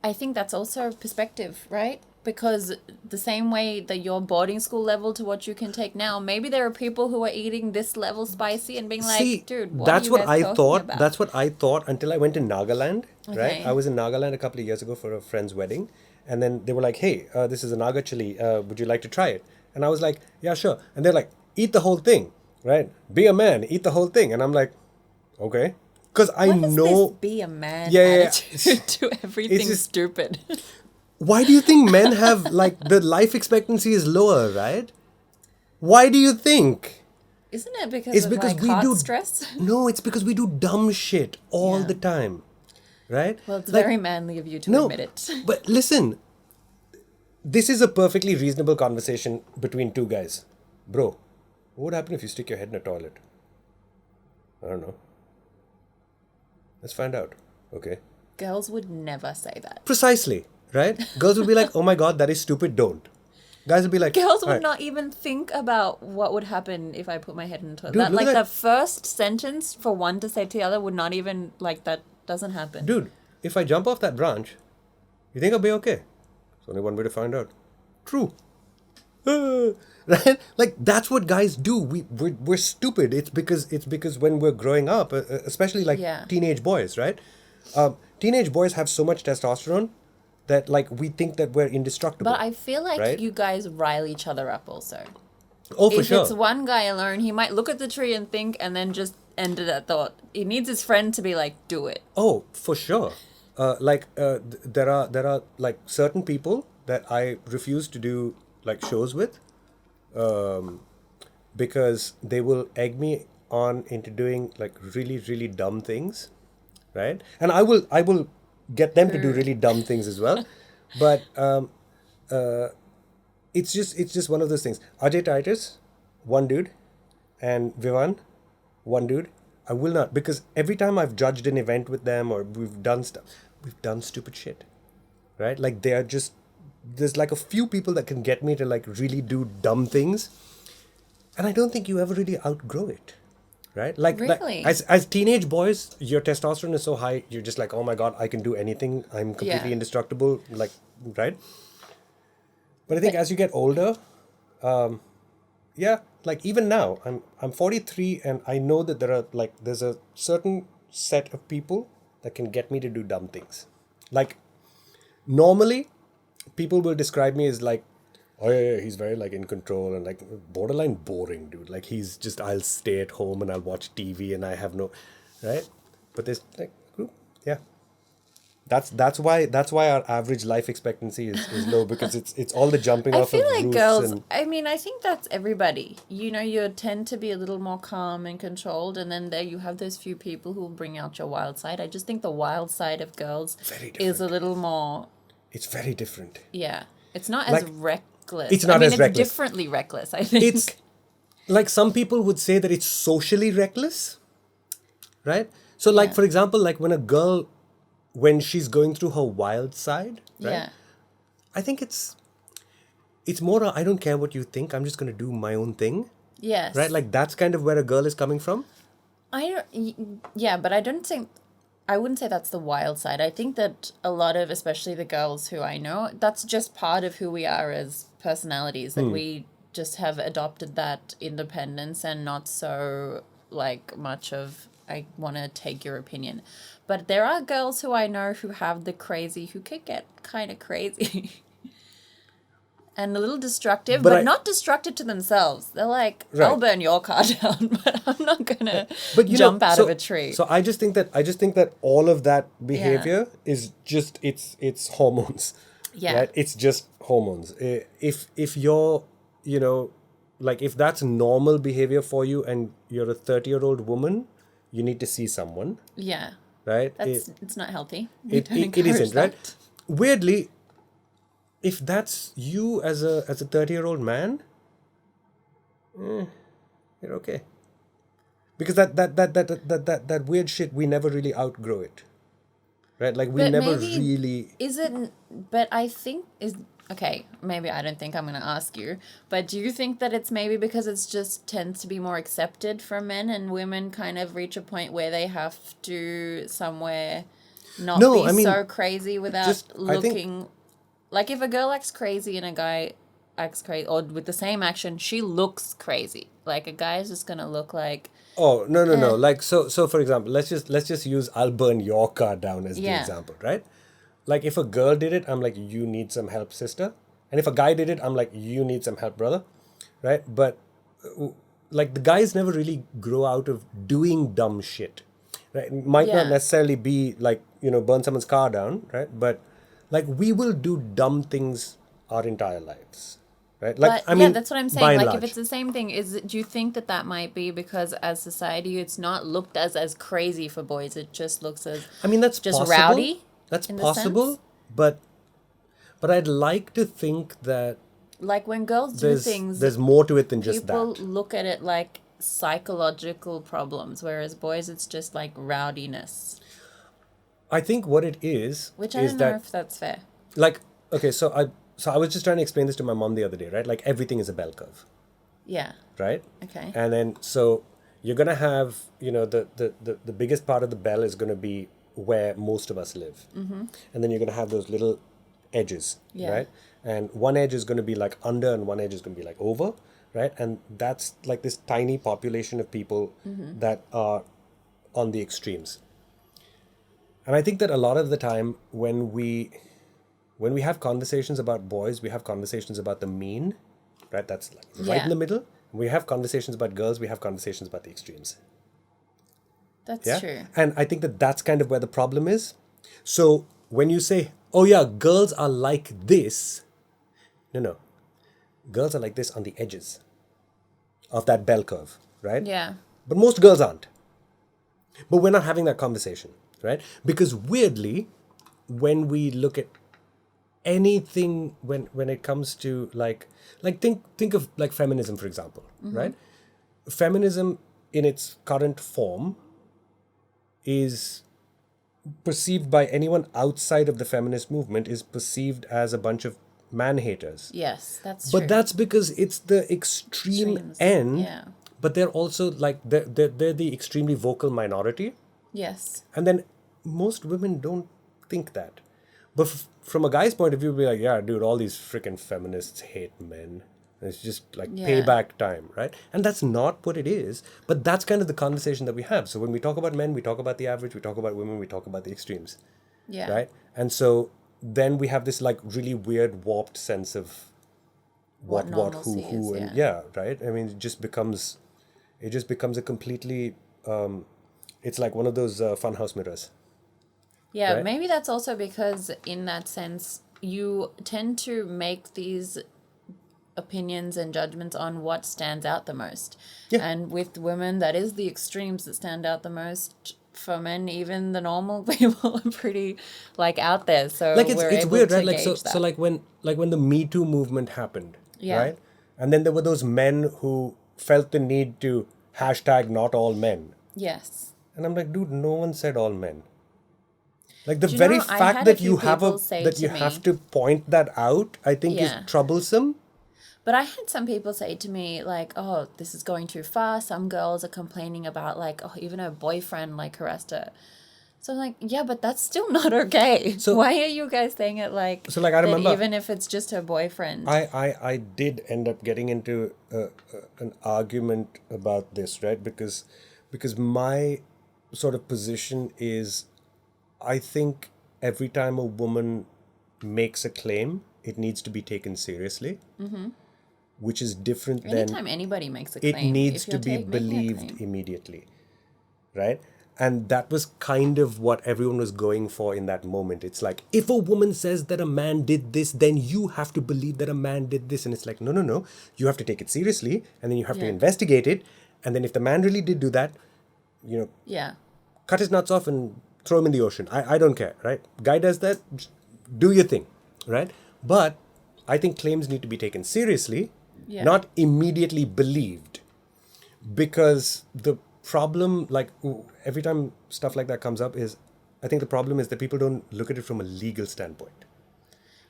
I think that's also perspective, right? Because the same way that your boarding school level to what you can take now, maybe there are people who are eating this level spicy and being like, See, dude, what that's are you what guys I talking thought. about? That's what I thought until I went to Nagaland, right? Okay. I was in Nagaland a couple of years ago for a friend's wedding. And then they were like, hey, this is a Naga chili. Would you like to try it? And I was like, yeah, sure. And they're like, eat the whole thing, right? Be a man, eat the whole thing. And I'm like, okay. Because I What is know... this be a man Yeah. attitude to everything just- stupid? Why do you think men have, like, the life expectancy is lower, right? Why do you think? Isn't it because It's of because like we heart do... stress? No, it's because we do dumb shit all Yeah. the time, right? Well, it's Like, very manly of you to no, admit it. but listen, this is a perfectly reasonable conversation between two guys. Bro, what would happen if you stick your head in a toilet? I don't know. Let's find out. Okay. Girls would never say that. Precisely, right? Girls will be like, oh my God, that is stupid, don't. Guys will be like... Girls would "Alright." not even think about what would happen if I put my head in the toilet. Dude, That, look like at that. the first sentence for one to say to the other would not even, like, that doesn't happen. Dude, if I jump off that branch, you think I'll be okay? There's only one way to find out. True. Right? Like, that's what guys do. We're stupid. It's because when we're growing up, especially like Yeah. teenage boys, right? Teenage boys have so much testosterone that like we think that we're indestructible. But I feel like right? you guys rile each other up also. Oh, for If sure. it's one guy alone, he might look at the tree and think and then just end it at thought. He needs his friend to be like, do it. Oh, for sure. There are like certain people that I refuse to do like shows with, because they will egg me on into doing like really really dumb things, right? And I will get them to do really dumb things as well, but it's just one of those things. Ajay Titus, one dude, and Vivan, one dude. I will not, because every time I've judged an event with them or we've done stupid shit, right? Like they are just, there's like a few people that can get me to like really do dumb things, and I don't think you ever really outgrow it, right? Like Really? as teenage boys, your testosterone is so high, you're just like, oh my God, I can do anything. I'm completely Yeah. indestructible, like, right? But I think as you get older, yeah, like even now, I'm 43, and I know that there's a certain set of people that can get me to do dumb things. Like normally, people will describe me as like, oh yeah, he's very like in control and like borderline boring, dude. Like he's just, I'll stay at home and I'll watch TV and I have no, right? But there's like group, yeah. That's why our average life expectancy is low, because it's all the jumping I off feel of like roofs girls, and I mean, I think that's everybody. You know, you tend to be a little more calm and controlled, and then there you have those few people who will bring out your wild side. I just think the wild side of girls Very is a different. little more, it's very different. yeah. It's not as Like, reckless. it's not as it's reckless. differently reckless, I think. It's like some people would say that it's socially reckless, right? So like Yeah. for example, like when she's going through her wild side, right? Yeah. I think it's more I don't care what you think, I'm just going to do my own thing, Yes. right? Like that's kind of where a girl is coming from. Yeah, but I don't think, I wouldn't say that's the wild side. I think that a lot of, especially the girls who I know, that's just part of who we are as personalities, that we just have adopted that independence and not so like much of, I want to take your opinion. But there are girls who I know who have the crazy, who could get kind of crazy. And a little destructive, but not destructive to themselves. They're like, Right. I'll burn your car down, but I'm not gonna But you jump know, out so, of a tree. So I just think that all of that behavior is just it's hormones. Yeah. Right? It's just hormones. If you're, you know, like if that's normal behavior for you and you're a 30-year-old woman, you need to see someone, Yeah, right? it's not healthy. We It don't isn't, encourage right? that. Weirdly, if that's you as a 30-year-old man, you're okay. Because that weird shit, we never really outgrow it, right? Like we But never maybe- really. Is it? But I think is okay. Maybe I don't think I'm going to ask you. But do you think that it's maybe because it's just tends to be more accepted for men, and women kind of reach a point where they have to somewhere not No, be I mean, so crazy without I think- looking like if a girl acts crazy and a guy acts crazy, or with the same action, she looks crazy. Like a guy is just gonna look like Oh no. Like so for example, let's just use I'll burn your car down as the Yeah. example, right? Like if a girl did it, I'm like, you need some help, sister. And if a guy did it, I'm like, you need some help, brother. Right? But like the guys never really grow out of doing dumb shit. Right? It might not Yeah. necessarily be like, you know, burn someone's car down, right? But like we will do dumb things our entire lives. Right? Like but I mean, yeah, that's what I'm by saying. and Like large. if it's the same thing, do you think that might be because as society it's not looked as crazy for boys? It just looks as I mean, that's just possible. rowdy That's in the possible, sense? but I'd like to think that like when girls do things. there's more to it than just People that. look at it like psychological problems, whereas boys, it's just like rowdiness, I think what it is which I is don't know that if that's fair. like okay, so I was just trying to explain this to my mom the other day, right? Like everything is a bell curve, Yeah. right? Okay. And then so you're gonna have, you know, the biggest part of the bell is gonna be where most of us live. Mm-hmm. And then you're gonna have those little edges, Yeah. right? And one edge is gonna be like under and one edge is gonna be like over, right? And that's like this tiny population of people that are on the extremes. And I think that a lot of the time when we have conversations about boys, we have conversations about the mean, right? That's like right Yeah. in the middle. We have conversations about girls, we have conversations about the extremes. That's Yeah. true. And I think that that's kind of where the problem is. So when you say, oh yeah, girls are like this, no. Girls are like this on the edges of that bell curve, right? Yeah. But most girls aren't. But we're not having that conversation, right? Because weirdly, when we look at anything when it comes to like think of like feminism, for example, right? Feminism in its current form is perceived by anyone outside of the feminist movement is perceived as a bunch of man haters. Yes, that's true. But that's because it's the extreme Extremes, end. yeah. But they're also like they're the extremely vocal minority. Yes. And then most women don't think that. But from a guy's point of view, be like, yeah, dude, all these freaking feminists hate men. It's just like Yeah. payback time, right? And that's not what it is. But that's kind of the conversation that we have. So when we talk about men, we talk about the average. We talk about women, we talk about the extremes, Yeah. right? And so then we have this like really weird warped sense of what who, normalcy is, and yeah. right? I mean, it just becomes a completely, it's like one of those funhouse mirrors. Yeah, Right? maybe that's also because in that sense, you tend to make these opinions and judgments on what stands out the most. Yeah. And with women, that is the extremes that stand out the most. For men, even the normal people are pretty like out there. So Like we're it's able weird, to right? Like gauge that. so like when the Metoo movement happened, Yeah. right? And then there were those men who felt the need to hashtag not all men. Yes. And I'm like, dude, no one said all men. Like the Do you very know, I fact had a that you few have people say that to you me- have to point that out, I think is Yeah. troublesome. But I had some people say to me, like, oh, this is going too far. Some girls are complaining about, like, oh, even her boyfriend, like, harassed her. So I'm like, yeah, but that's still not okay. So- why are you guys saying it like, So, like, I that remember- even if it's just her boyfriend? I did end up getting into an argument about this, right? Because my sort of position is, I think every time a woman makes a claim, it needs to be taken seriously, which is different than Anytime anybody makes a claim, it needs if you're to be making a believed claim. immediately, right? And that was kind of what everyone was going for in that moment. It's like, if a woman says that a man did this, then you have to believe that a man did this. And it's like, no. You have to take it seriously, and then you have to Yeah. investigate it. And then if the man really did do that, you know, Yeah. cut his nuts off and throw him in the ocean. I don't care, right? Guy does that, do your thing, right? But I think claims need to be taken seriously, Yeah. not immediately believed. Because the problem, like every time stuff like that comes up, is I think the problem is that people don't look at it from a legal standpoint.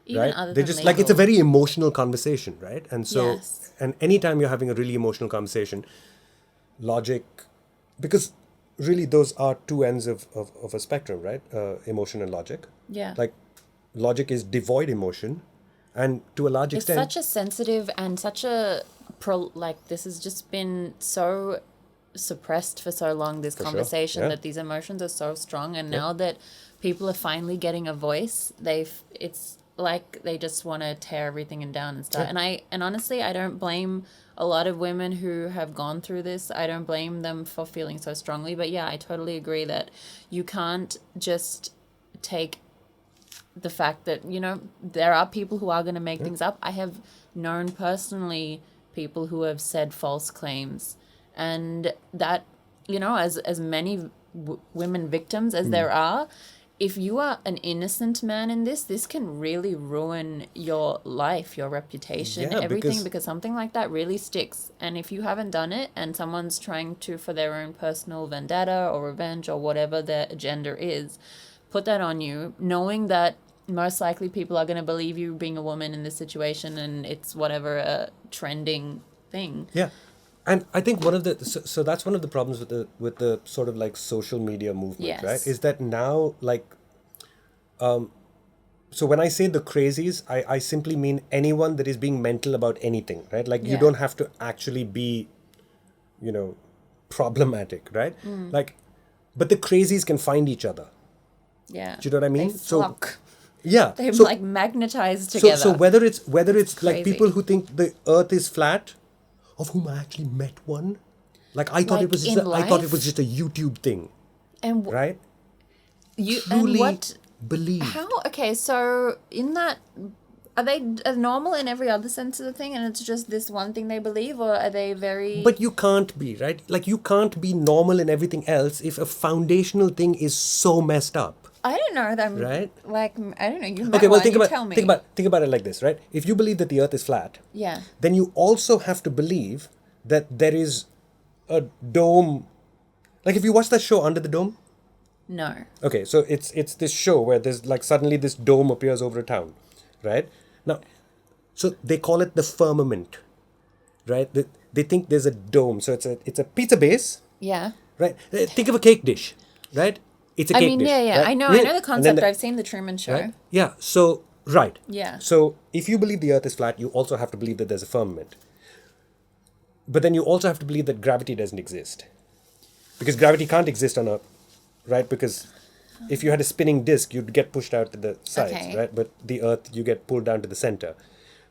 Even Right? other They're than just like, it's a legal. very emotional conversation, right? And so, Yes. and anytime you're having a really emotional conversation, logic, because really those are two ends of a spectrum, right? Emotion and logic. Yeah. Like logic is devoid emotion, and to a large It's extent, such a sensitive and such a like this has just been so suppressed for so long, this sure, conversation, yeah. that these emotions are so strong, and now that people are finally getting a voice, it's like they just want to tear everything down and stuff. And honestly, I don't blame a lot of women who have gone through this. I don't blame them for feeling so strongly, but yeah, I totally agree that you can't just take the fact that, you know, there are people who are going to make things up. I have known personally people who have said false claims, and that, you know, as many women victims as there are, if you are an innocent man in this can really ruin your life, your reputation, Yeah, everything, because something like that really sticks. And if you haven't done it and someone's trying to, for their own personal vendetta or revenge or whatever their agenda is, put that on you, knowing that most likely people are going to believe you being a woman in this situation and it's whatever a trending thing. Yeah. And I think one of the so that's one of the problems with the sort of like social media movement, Yes. right? Is that now like so when I say the crazies, I simply mean anyone that is being mental about anything, right? Like you Yeah. don't have to actually be, problematic, right? Like, but the crazies can find each other. Yeah. Do you know what I mean? They flock. Yeah. They're So like magnetized together. so whether it's like crazy. people who think the Earth is flat, of whom I actually met one, like I thought Like it was in just I thought it life? was just a YouTube thing, and right? you Truly and what believe. how okay, so in that, are they as normal in every other sense of the thing and it's just this one thing they believe, or are they very But you can't be, right? Like you can't be normal in everything else if a foundational thing is so messed up. I don't know them, Right? like I don't know, you met Okay, well one, you tell me. think about it like this, right? If you believe that the Earth is flat, Yeah. then you also have to believe that there is a dome. Like if you watch that show Under the Dome, No. okay, so it's this show where there's like suddenly this dome appears over a town, right? Now, so they call it the firmament, right? They think there's a dome, so it's a pizza base, Yeah. right? Think of a cake dish, right? It's a I cake mean, dish. yeah. right? I know the And then concept. I've seen the Truman Show. right? Yeah. So right. Yeah. So if you believe the Earth is flat, you also have to believe that there's a firmament. But then you also have to believe that gravity doesn't exist, because gravity can't exist on Earth, right? Because if you had a spinning disk, you'd get pushed out to the sides, Okay. right? But the Earth, you get pulled down to the center.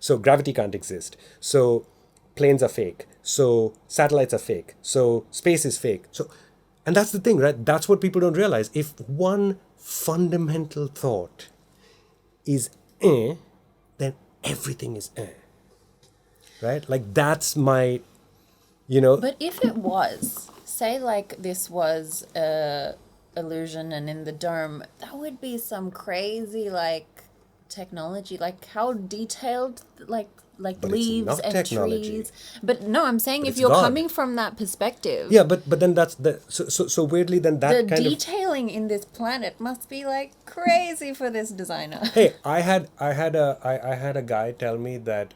So gravity can't exist. So planes are fake. So satellites are fake. So space is fake. So, and that's the thing, right? That's what people don't realize. If one fundamental thought is then everything is right? Like that's my, But if it was, say like this was a illusion and in the dome, that would be some crazy like technology, like how detailed, like But it's leaves not and technology. trees. But no, I'm saying But if it's you're God. coming from that perspective, yeah, but then that's the so weirdly then that the kind of detailing in this planet must be like crazy for this designer. hey, I had a guy tell me that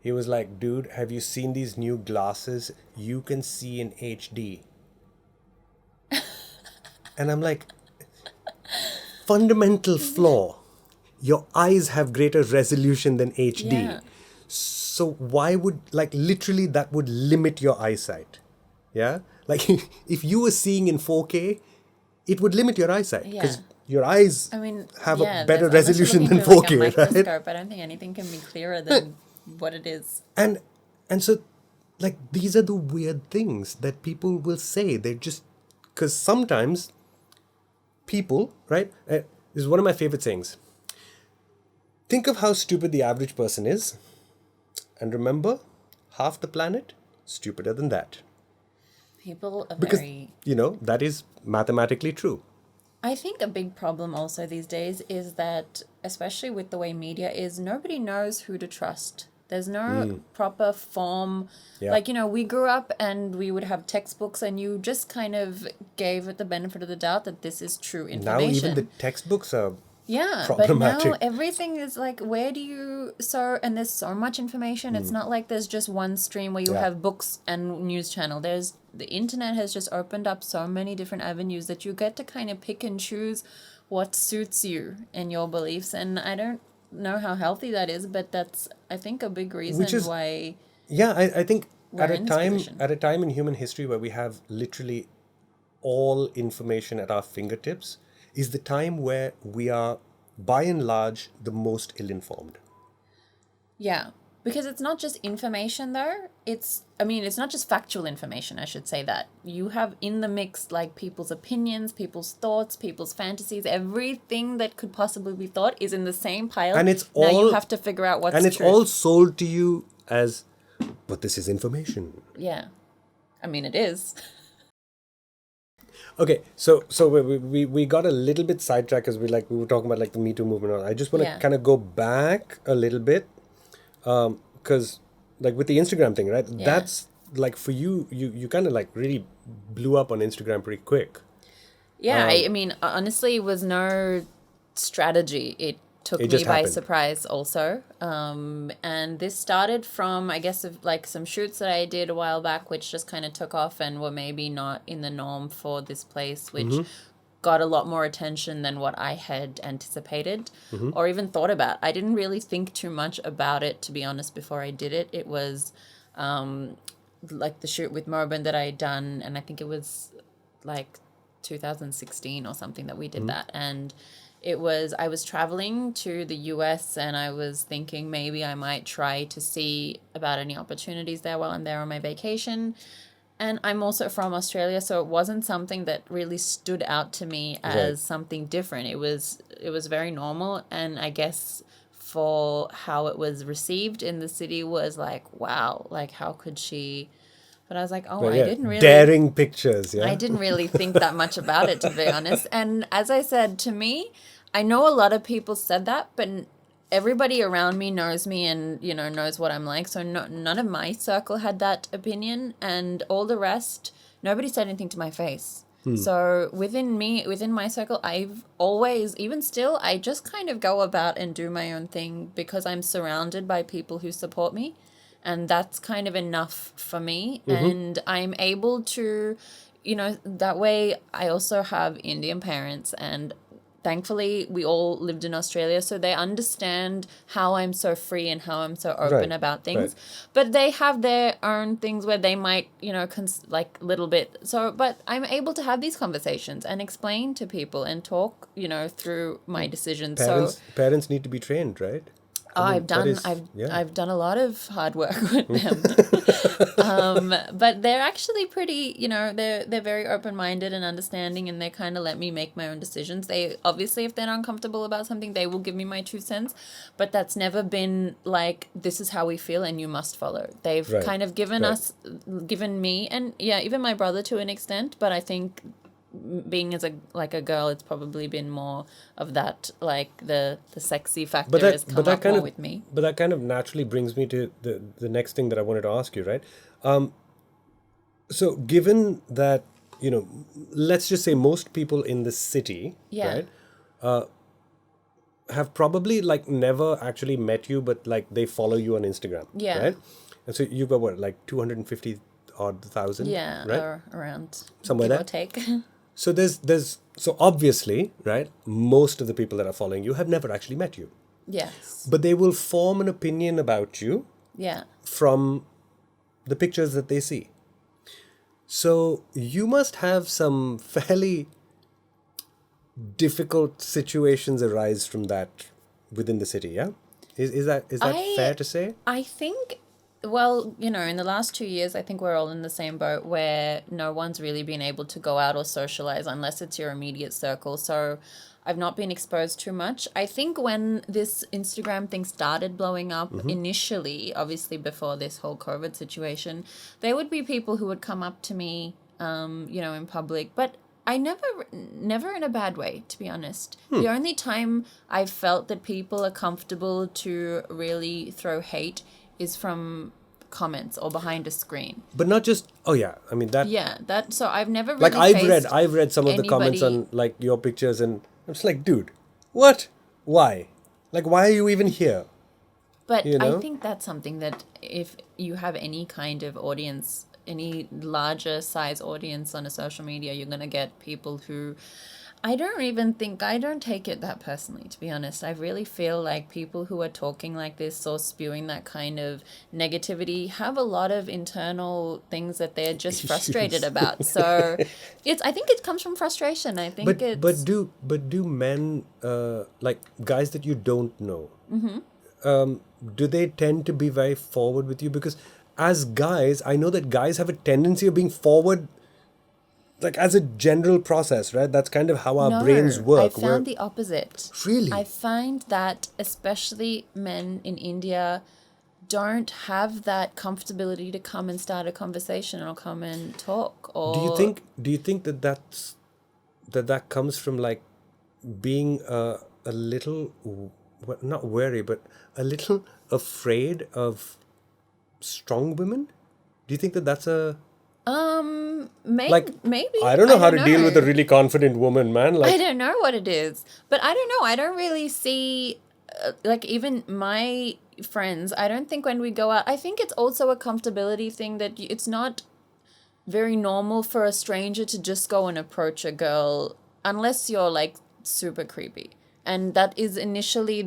he was like, dude, have you seen these new glasses? You can see in HD. And I'm like, fundamental flaw. Your eyes have greater resolution than HD. Yeah. So why would, like, literally that would limit your eyesight? Yeah? Like, if you were seeing in 4K, it would limit your eyesight. Because Yeah. your eyes I mean, have yeah, a better unless you're resolution looking than through, like, 4K, a right? microscope, I don't think anything can be clearer than what it is. And so, like, these are the weird things that people will say. They're just, because sometimes people, right? This is one of my favorite sayings. Think of how stupid the average person is, and remember, half the planet stupider than that. People are Because, very... that is mathematically true. I think a big problem also these days is that, especially with the way media is, nobody knows who to trust. There's no proper form. Yeah. Like, we grew up and we would have textbooks and you just kind of gave it the benefit of the doubt that this is true Now information. even the textbooks are Yeah, problematic. but now everything is like, where do you... So, and there's so much information. It's not like there's just one stream where you Yeah. have books and news channel. The internet has just opened up so many different avenues that you get to kind of pick and choose what suits you and your beliefs. And I don't know how healthy that is, but that's, I think, a big reason why... Yeah, I think We're at in this position. a time in human history where we have literally all information at our fingertips is the time where we are, by and large, the most ill-informed. Yeah, because it's not just information though. It's not just factual information, I should say that. You have in the mix like people's opinions, people's thoughts, people's fantasies, everything that could possibly be thought is in the same pile. And it's now you all- have to figure out what's And it's true. all sold to you as, but this is information. Yeah. I mean, it is. Okay, so we got a little bit sidetracked because we were talking about like the Me Too movement. I just want to Yeah. kind of go back a little bit, because like with the Instagram thing, right? Yeah. That's like for you, you kind of like really blew up on Instagram pretty quick. Yeah, I mean, honestly, it was no strategy. It took It me just by happened. surprise also. And this started from, I guess, of like some shoots that I did a while back, which just kind of took off and were maybe not in the norm for this place, which got a lot more attention than what I had anticipated or even thought about. I didn't really think too much about it, to be honest, before I did it. It was like the shoot with Morben that I had done, and I think it was like 2016 or something that we did that. And I was traveling to the US and I was thinking maybe I might try to see about any opportunities there while I'm there on my vacation. And I'm also from Australia, so it wasn't something that really stood out to me as Right. something different. It was very normal, and I guess for how it was received in the city was like, wow, like how could she? But I was like, oh, But I yeah, didn't really daring pictures, I yeah. didn't really think that much about it, to be honest. And as I said, to me, I know a lot of people said that, but everybody around me knows me and, knows what I'm like. So none of my circle had that opinion. And all the rest, nobody said anything to my face. So within my circle, I've always, even still, I just kind of go about and do my own thing because I'm surrounded by people who support me. And that's kind of enough for me. And I'm able to, that way I also have Indian parents, and thankfully we all lived in Australia, so they understand how I'm so free and how I'm so open Right, about right. things. But they have their own things where they might, like little bit. So, but I'm able to have these conversations and explain to people and talk, through my decisions. So Parents need to be trained, right? I mean, that is, yeah. I've done a lot of hard work with them. But they're actually pretty, they're very open-minded and understanding, and they kind of let me make my own decisions. They obviously, if they're uncomfortable about something, they will give me my 2 cents, but that's never been like, this is how we feel and you must follow. They've Right, kind of given right. given me, and yeah, even my brother to an extent, but I think being as a girl, it's probably been more of that, like the sexy factor has come up more with me. But that kind of naturally brings me to the next thing that I wanted to ask you, right? So given that, let's just say most people in the city, Yeah. right, have probably like never actually met you, but like they follow you on Instagram, Yeah. right? And so you've got what, like 250 odd thousand, Yeah, right? or around, Somewhere give there. or take. So so obviously, right, most of the people that are following you have never actually met you, Yes. but they will form an opinion about you Yeah. from the pictures that they see. So you must have some fairly difficult situations arise from that within the city, yeah? Is that fair to say? I think, well, in the last 2 years, I think we're all in the same boat where no one's really been able to go out or socialize unless it's your immediate circle. So I've not been exposed too much. I think when this Instagram thing started blowing up initially, obviously before this whole COVID situation, there would be people who would come up to me, in public, but I never in a bad way, to be honest. The only time I've felt that people are comfortable to really throw hate is from comments or behind a screen. But not just, oh yeah, I mean that, Yeah, so I've never really like faced I've read some of the comments anybody- on like your pictures, and I'm just like, dude, what? Why? Like, why are you even here? But You I know? think that's something that if you have any kind of audience, any larger size audience on a social media, you're going to get people who I don't take it that personally, to be honest. I really feel like people who are talking like this or spewing that kind of negativity have a lot of internal things that they're just frustrated about. So I think it comes from frustration. I think But do men, like guys that you don't know, do they tend to be very forward with you? Because as guys, I know that guys have a tendency of being forward, like as a general process, right? That's kind of how our brains work. I found the opposite. Really? I find that especially men in India don't have that comfortability to come and start a conversation or come and talk. Or Do you think that that comes from like being a little not wary, but a little afraid of strong women? Do you think that that's a maybe I don't know how to deal with a really confident woman, man. I Like, don't know what it is, but I don't know. I don't really see, like, even my friends, I don't think when we go out, I think it's also a comfortability thing that it's not very normal for a stranger to just go and approach a girl unless you're like super creepy. And that is initially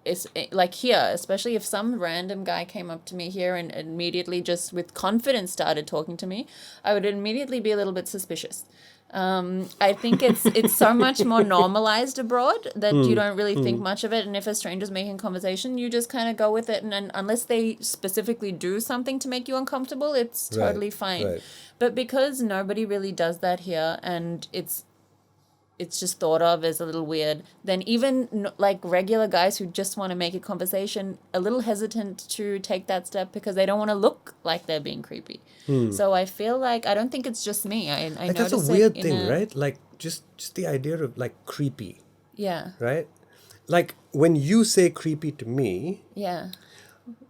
it's like here, especially if some random guy came up to me here and immediately just with confidence started talking to me, I would immediately be a little bit suspicious. I think it's so much more normalized abroad that you don't really think much of it. And if a stranger's making conversation, you just kind of go with it. And then unless they specifically do something to make you uncomfortable, it's totally fine. right. But because nobody really does that here, and it's just thought of as a little weird, then even like regular guys who just want to make a conversation, a little hesitant to take that step because they don't want to look like they're being creepy. So I feel like, I don't think it's just me. I like that's notice a weird it thing, right? Like just the idea of like creepy, Yeah. right? Like when you say creepy to me, Yeah.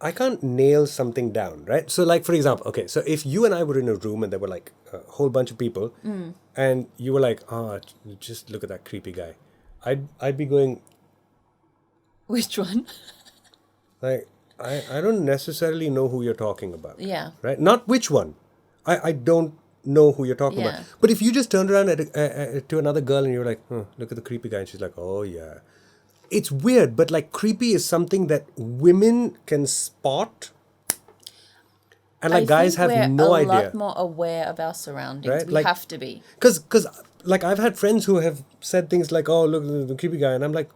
I can't nail something down, right? So like, for example, okay, so if you and I were in a room and there were like a whole bunch of people and you were like, oh, just look at that creepy guy. I'd be going, Which one? like, I don't necessarily know who you're talking about. Yeah. Right? Not which one. I don't know who you're talking about. Yeah. But if you just turned around to another girl and you're like, look at the creepy guy. And she's like, oh, yeah. It's weird, but like creepy is something that women can spot. And like guys have no idea. We're a lot more aware of our surroundings. Right? We Like, have to be. Because like I've had friends who have said things like, oh, look, the creepy guy. And I'm like,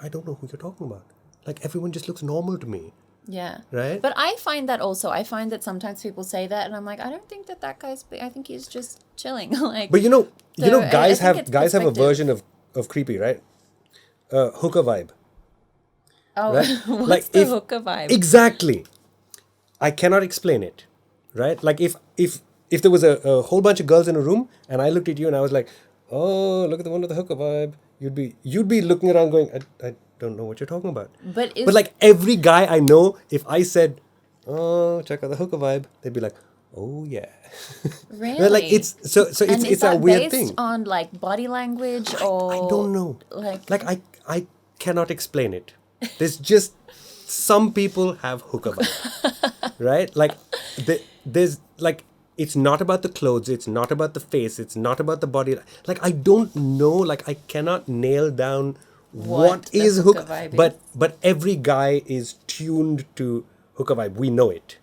I don't know who you're talking about. Like everyone just looks normal to me. Yeah. Right? But I find that also. I find that sometimes people say that, and I'm like, I don't think that guy's. I think he's just chilling. Like. But guys I think have it's a perspective. version of creepy, right? Hooker vibe. Oh, Right? what's Like the if- hooker vibe? Exactly. I cannot explain it. Right? Like if there was a whole bunch of girls in a room and I looked at you and I was like, oh, look at the one with the hooker vibe, you'd be looking around going, I don't know what you're talking about. But like every guy I know, if I said, oh, check out the hooker vibe, they'd be like, oh yeah. really? Like it's so and it's a weird based thing. on like body language or I don't know. Like I cannot explain it. There's just some people have hooker vibe, right? Like there's like it's not about the clothes, it's not about the face, it's not about the body. Like I don't know. Like I cannot nail down what the is hooker hooker. vibe But every guy is tuned to hooker vibe. We know it,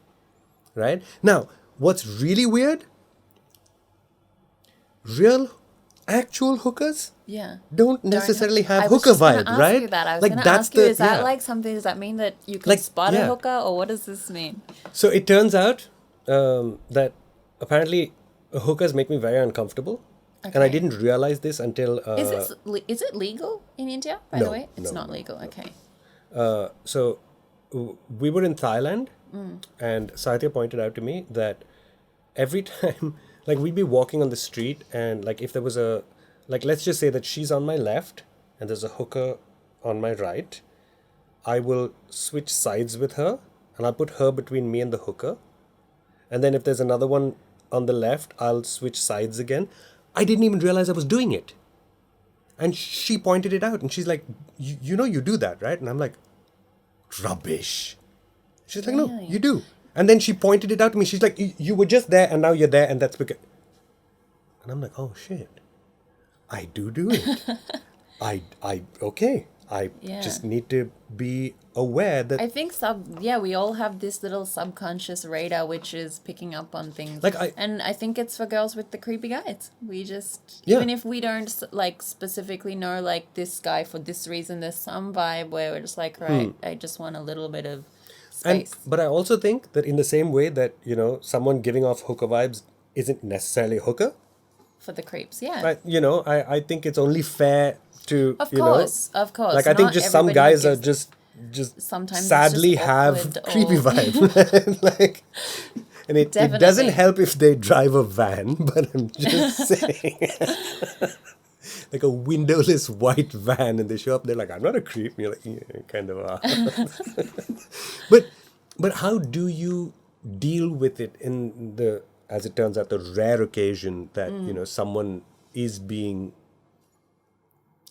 right? Now, what's really weird? Actual hookers yeah. don't necessarily have I was hooker just gonna vibe, ask right? You that. I was like gonna that's ask you, the is that yeah. like something? Does that mean that you can Like, spot a yeah. hooker, or what does this mean? So it turns out that apparently hookers make me very uncomfortable, and I Okay. didn't realize this until Is it legal in India? By no, the way, it's no, not no, legal. Okay. so we were in Thailand, and Satya pointed out to me that every time, like we'd be walking on the street, and like if there was let's just say that she's on my left and there's a hooker on my right, I will switch sides with her and I'll put her between me and the hooker. And then if there's another one on the left, I'll switch sides again. I didn't even realize I was doing it. And she pointed it out and she's like, you know you do that, right? And I'm like, rubbish. She's like, no, Really? you do. And then she pointed it out to me. She's like, you were just there and now you're there and that's because... And I'm like, oh shit. I do it. Okay. I Yeah. just need to be aware that I think we all have this little subconscious radar which is picking up on things. And I think it's for girls with the creepy guys. We just Yeah. even if we don't like specifically know like this guy for this reason, there's some vibe where we're just like, right, I just want a little bit of space. but I also think that in the same way that, someone giving off hooker vibes isn't necessarily a hooker. For the creeps, yeah. Right? I think it's only fair to, Of course. like I think Not just some everybody guys are gives- just just Sometimes it's sadly just have awkward creepy or- vibe. Like, and it doesn't Definitely. help if they drive a van, but I'm just saying. Like a windowless white van, and they show up, they're like, I'm not a creep. And you're like, yeah, kind of are. but but how do you deal with it in the, as it turns out, the rare occasion that someone is being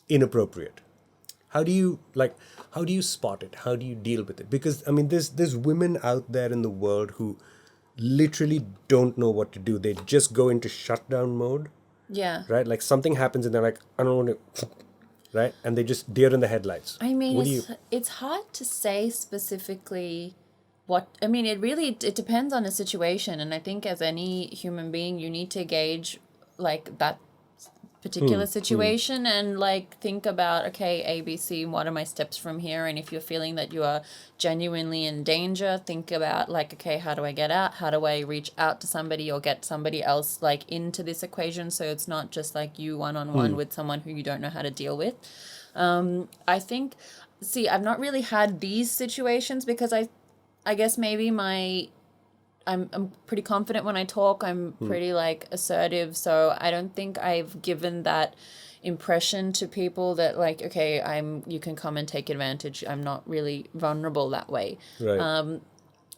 inappropriate? How do you spot it? How do you deal with it? Because I mean, there's women out there in the world who literally don't know what to do. They just go into shutdown mode, Yeah. right? Like something happens and they're like, I don't want to, right? And they just deer in the headlights. I mean, What do you? it's hard to say specifically what, I mean, it depends on the situation. And I think as any human being, you need to gauge like that particular situation and like think about, okay, ABC, what are my steps from here? And if you're feeling that you are genuinely in danger, think about like, okay, how do I get out? How do I reach out to somebody or get somebody else like into this equation, so it's not just like you one-on-one with someone who you don't know how to deal with. I think, see, I've not really had these situations because I guess maybe I'm pretty confident when I talk. I'm pretty like assertive, so I don't think I've given that impression to people that like, okay, you can come and take advantage. I'm not really vulnerable that way. Right.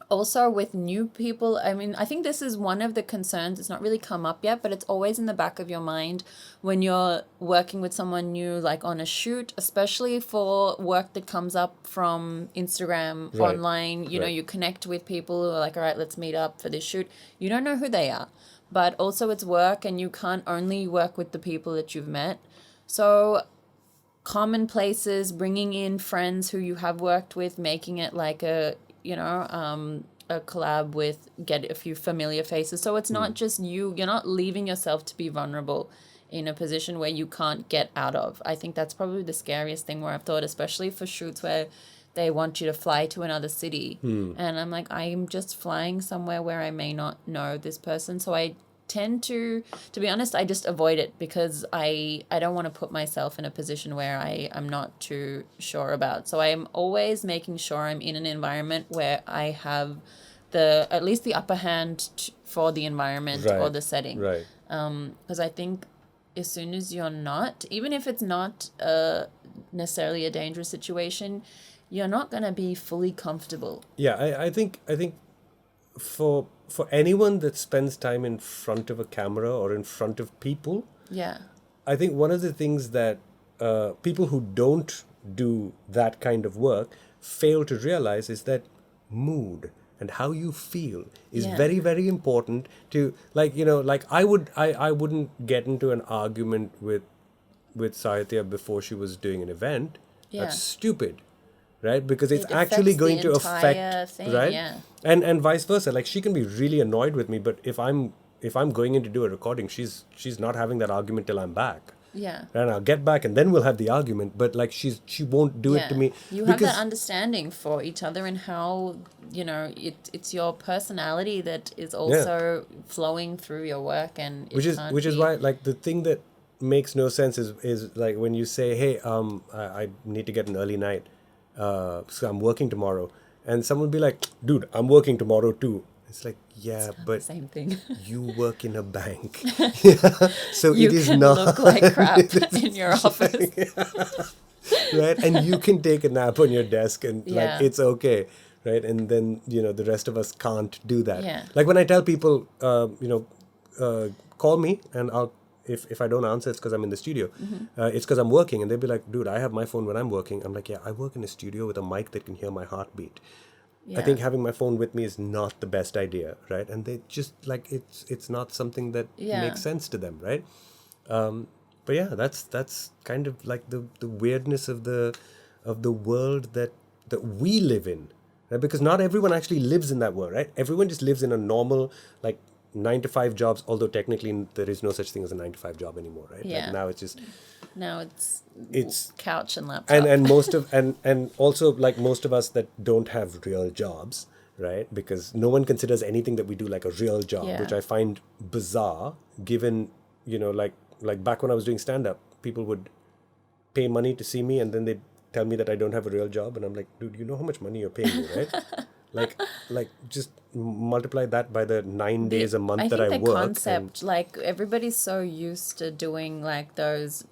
Also with new people, I mean, I think this is one of the concerns. It's not really come up yet, but it's always in the back of your mind when you're working with someone new, like on a shoot, especially for work that comes up from Instagram, Right. online. You know, Right. you connect with people who are like, all right, let's meet up for this shoot. You don't know who they are, but also it's work and you can't only work with the people that you've met. So common places, bringing in friends who you have worked with, making it like a collab with, get a few familiar faces. So it's not just you're not leaving yourself to be vulnerable in a position where you can't get out of. I think that's probably the scariest thing where I've thought, especially for shoots where they want you to fly to another city. And I'm like, I'm just flying somewhere where I may not know this person. So I tend to be honest, I just avoid it because I don't want to put myself in a position where I'm not too sure about. So I am always making sure I'm in an environment where I have at least the upper hand for the environment or Right. the setting. Right. Because I think as soon as you're not, even if it's not necessarily a dangerous situation, you're not going to be fully comfortable. Yeah, I think for anyone that spends time in front of a camera or in front of people, Yeah. I think one of the things that people who don't do that kind of work fail to realize is that mood and how you feel is Yeah. very, very important to, like, like I wouldn't get into an argument with Saitya before she was doing an event. Yeah. That's stupid. Right? Because it's It actually affects going the to entire affect, thing, right? yeah. And vice versa. Like she can be really annoyed with me, but if I'm going in to do a recording, she's not having that argument till I'm back. Yeah. And I'll get back and then we'll have the argument. But like she won't do it to me. You have that understanding for each other and how, it's your personality that is also flowing through your work, and which is why, like, the thing that makes no sense is like when you say, hey, I need to get an early night, so I'm working tomorrow, and someone will be like, dude, I'm working tomorrow too. It's like, yeah, but same thing. you work in a bank. Yeah. So You it is can not look like crap in your office. right, and you can take a nap on your desk and Yeah. like it's okay, right? And then the rest of us can't do that. Yeah. Like when I tell people, call me and I'll, if I don't answer, it's because I'm in the studio. It's because I'm working, and they'll be like, dude, I have my phone when I'm working. I'm like, yeah, I work in a studio with a mic that can hear my heartbeat. I think having my phone with me is not the best idea, right? And they just like it's not something that makes sense to them, right? But yeah, that's kind of like the weirdness of the world that we live in, right? Because not everyone actually lives in that world, right? Everyone just lives in a normal, like, 9-to-5 jobs, although technically there is no such thing as a 9-to-5 job anymore, right? Yeah. Like now it's just Now it's couch and laptop. and most of and also, like, most of us that don't have real jobs, right? Because no one considers anything that we do like a real job, Yeah. which I find bizarre, given like back when I was doing stand up, people would pay money to see me and then they'd tell me that I don't have a real job, and I'm like, dude, you know how much money you're paying me, right? like just multiply that by the 9 days a month that I think the work. concept, like everybody's so used to doing like those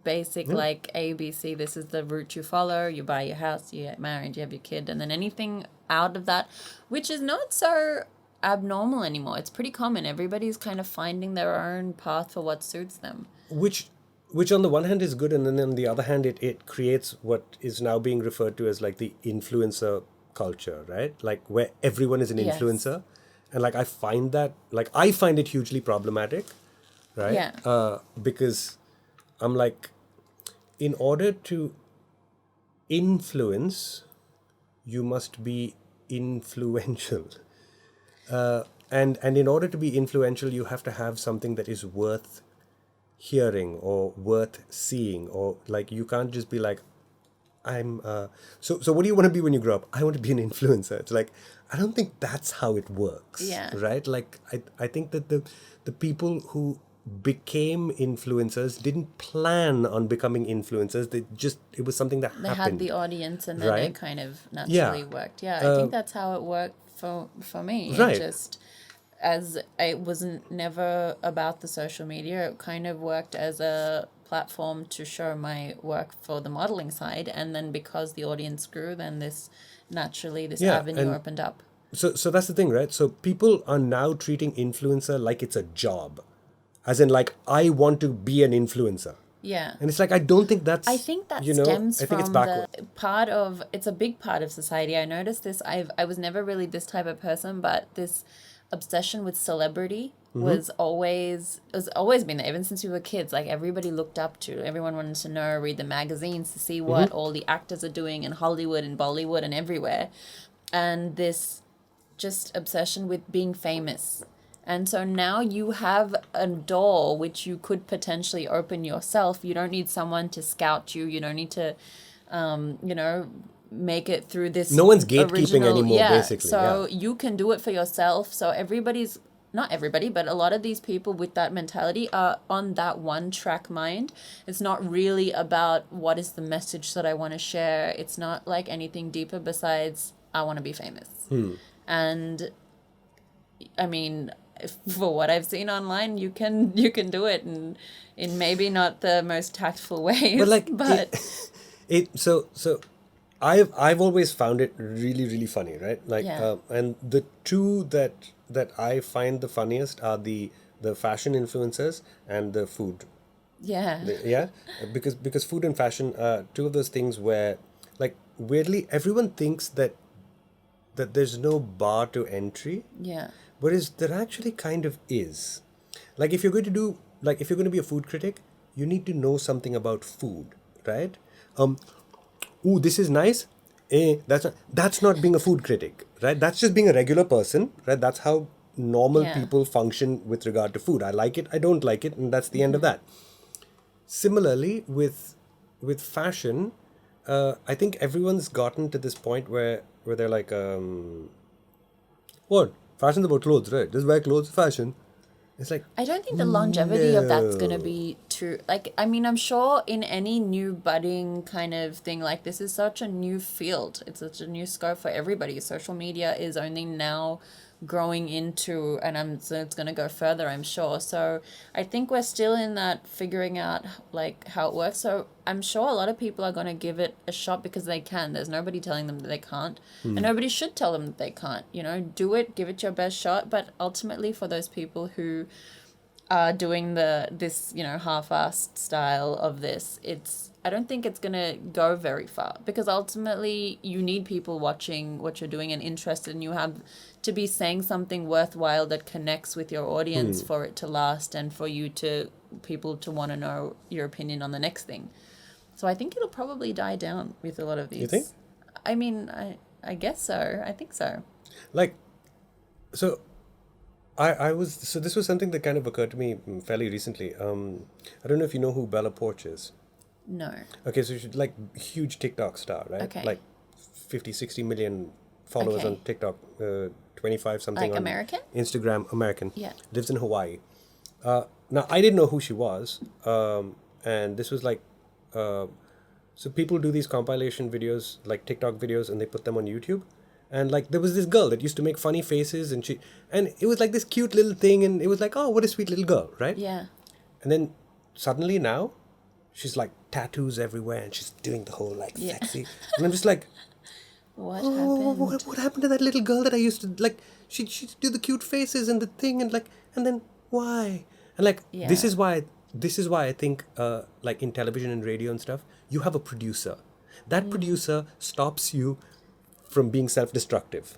basic like ABC, this is the route you follow, you buy your house, you get married, you have your kid, and then anything out of that, which is not so abnormal anymore. It's pretty common. Everybody's kind of finding their own path for what suits them. Which on the one hand is good, and then on the other hand it creates what is now being referred to as like the influencer culture, right? Like where everyone is an Yes. influencer. And like I find it hugely problematic, right? Yeah. Because I'm like, in order to influence, you must be influential. And in order to be influential, you have to have something that is worth hearing or worth seeing, or like you can't just be like, I'm so what do you want to be when you grow up? I want to be an influencer. It's like, I don't think that's how it works. Yeah. Right? Like I think that the people who became influencers didn't plan on becoming influencers. It was something that They happened. had the audience, and then Right? it kind of naturally worked. Yeah, I think that's how it worked for me. Right. It just, as it wasn't never about the social media, it kind of worked as a platform to show my work for the modeling side, and then because the audience grew, then this Yeah, avenue and opened up. So that's the thing, right? So people are now treating influencer like it's a job, as in like, I want to be an influencer. Yeah. And it's like, I don't think that's, I think that you know, stems I think it's from backward. the part of, it's a big part of society. I noticed this. I was never really this type of person, but this obsession with celebrity was always been there even since we were kids. Like everybody looked up to, everyone wanted to know, read the magazines to see what all the actors are doing in Hollywood and Bollywood and everywhere. And this just obsession with being famous. And so now you have a door which you could potentially open yourself. You don't need someone to scout you. You don't need to, make it through this. No one's gatekeeping anymore, basically. So you can do it for yourself. So not everybody, but a lot of these people with that mentality are on that one track mind. It's not really about what is the message that I want to share. It's not like anything deeper besides I want to be famous. And I mean, for what I've seen online, you can do it, and in maybe not the most tactful ways. But like, but so I've always found it really, really funny, right? Like, Yeah. and the two that I find the funniest are the fashion influencers and the food. yeah, Yeah, because food and fashion are two of those things where, like, weirdly, everyone thinks that there's no bar to entry. yeah, Whereas there actually kind of is. Like if you're going to be a food critic, you need to know something about food, right? Ooh, this is nice. That's not being a food critic, right? That's just being a regular person, right? That's how normal Yeah. people function with regard to food. I like it, I don't like it, and that's the end of that. Similarly, with fashion, I think everyone's gotten to this point where they're like, what? Fashion's about clothes, right? Just wear clothes, fashion. It's like, I don't think the longevity of that's going to no. be too, like, I mean, I'm sure in any new budding kind of thing, like, this is such a new field. It's such a new scope for everybody. Social media is only now growing into, and so it's going to go further, I'm sure. So I think we're still in that figuring out, like, how it works. So I'm sure a lot of people are going to give it a shot because they can. There's nobody telling them that they can't. And nobody should tell them that they can't. You know, do it, give it your best shot. But ultimately, for those people who are doing this half-assed style of this, I don't think it's going to go very far, because ultimately you need people watching what you're doing and interested, and you have to be saying something worthwhile that connects with your audience for it to last, and for people to want to know your opinion on the next thing. So I think it'll probably die down with a lot of these. You think? I mean, I guess so. I think so. Like, so so this was something that kind of occurred to me fairly recently. I don't know if you know who Bella Porch is. No. Okay, so she's like huge TikTok star, right? Okay. Like 50-60 million followers Okay. on TikTok, 25 something Like on American? Instagram, American. Yeah. Lives in Hawaii. Now I didn't know who she was, and this was like So people do these compilation videos, like TikTok videos, and they put them on YouTube. And like there was this girl that used to make funny faces, and it was like this cute little thing, and it was like, oh, what a sweet little girl, right? Yeah. And then suddenly now, she's like tattoos everywhere, and she's doing the whole like Yeah. sexy, and I'm just like, What oh, happened? what happened to that little girl that I used to like? She'd do the cute faces and the thing, and like, and then why? And like this Yeah. is why I think like in television and radio and stuff, you have a producer. That producer stops you from being self-destructive.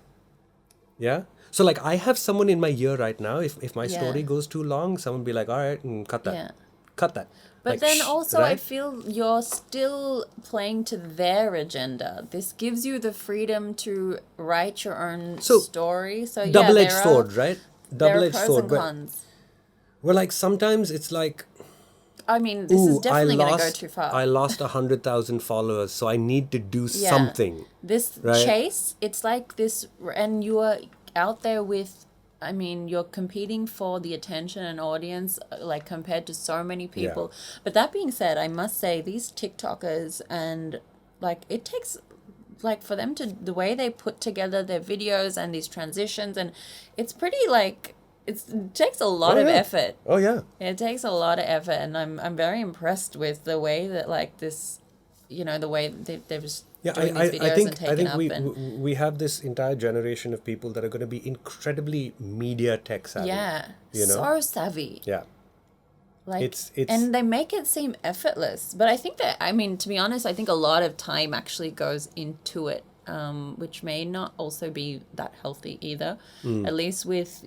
Yeah. So like I have someone in my ear right now. If my Yeah. story goes too long, someone be like, all right, cut that, Yeah. cut that. But Like, then shh, also, I right? feel you're still playing to their agenda. This gives you the freedom to write your own So, story. So yeah, double-edged there sword, are right? there are Double-edged pros sword. and But cons. we're like sometimes it's like, I mean, this is ooh, definitely going to go too far. I lost 100,000 followers, so I need to do Yeah. something. This right? chase, it's like this, and you are out there with, I mean, you're competing for the attention and audience, like compared to so many people. But that being said, I must say these TikTokers, and like it takes, like for them to, the way they put together their videos and these transitions, and it's pretty like, it takes a lot of yeah. effort. Oh yeah. It takes a lot of effort, and I'm very impressed with the way that like this, the way they're just Yeah, doing these videos and taking up we have this entire generation of people that are going to be incredibly media tech savvy. yeah, you know? so savvy. Yeah. Like It's- and they make it seem effortless. But I think that, I mean, to be honest, I think a lot of time actually goes into it, which may not also be that healthy either. At least with,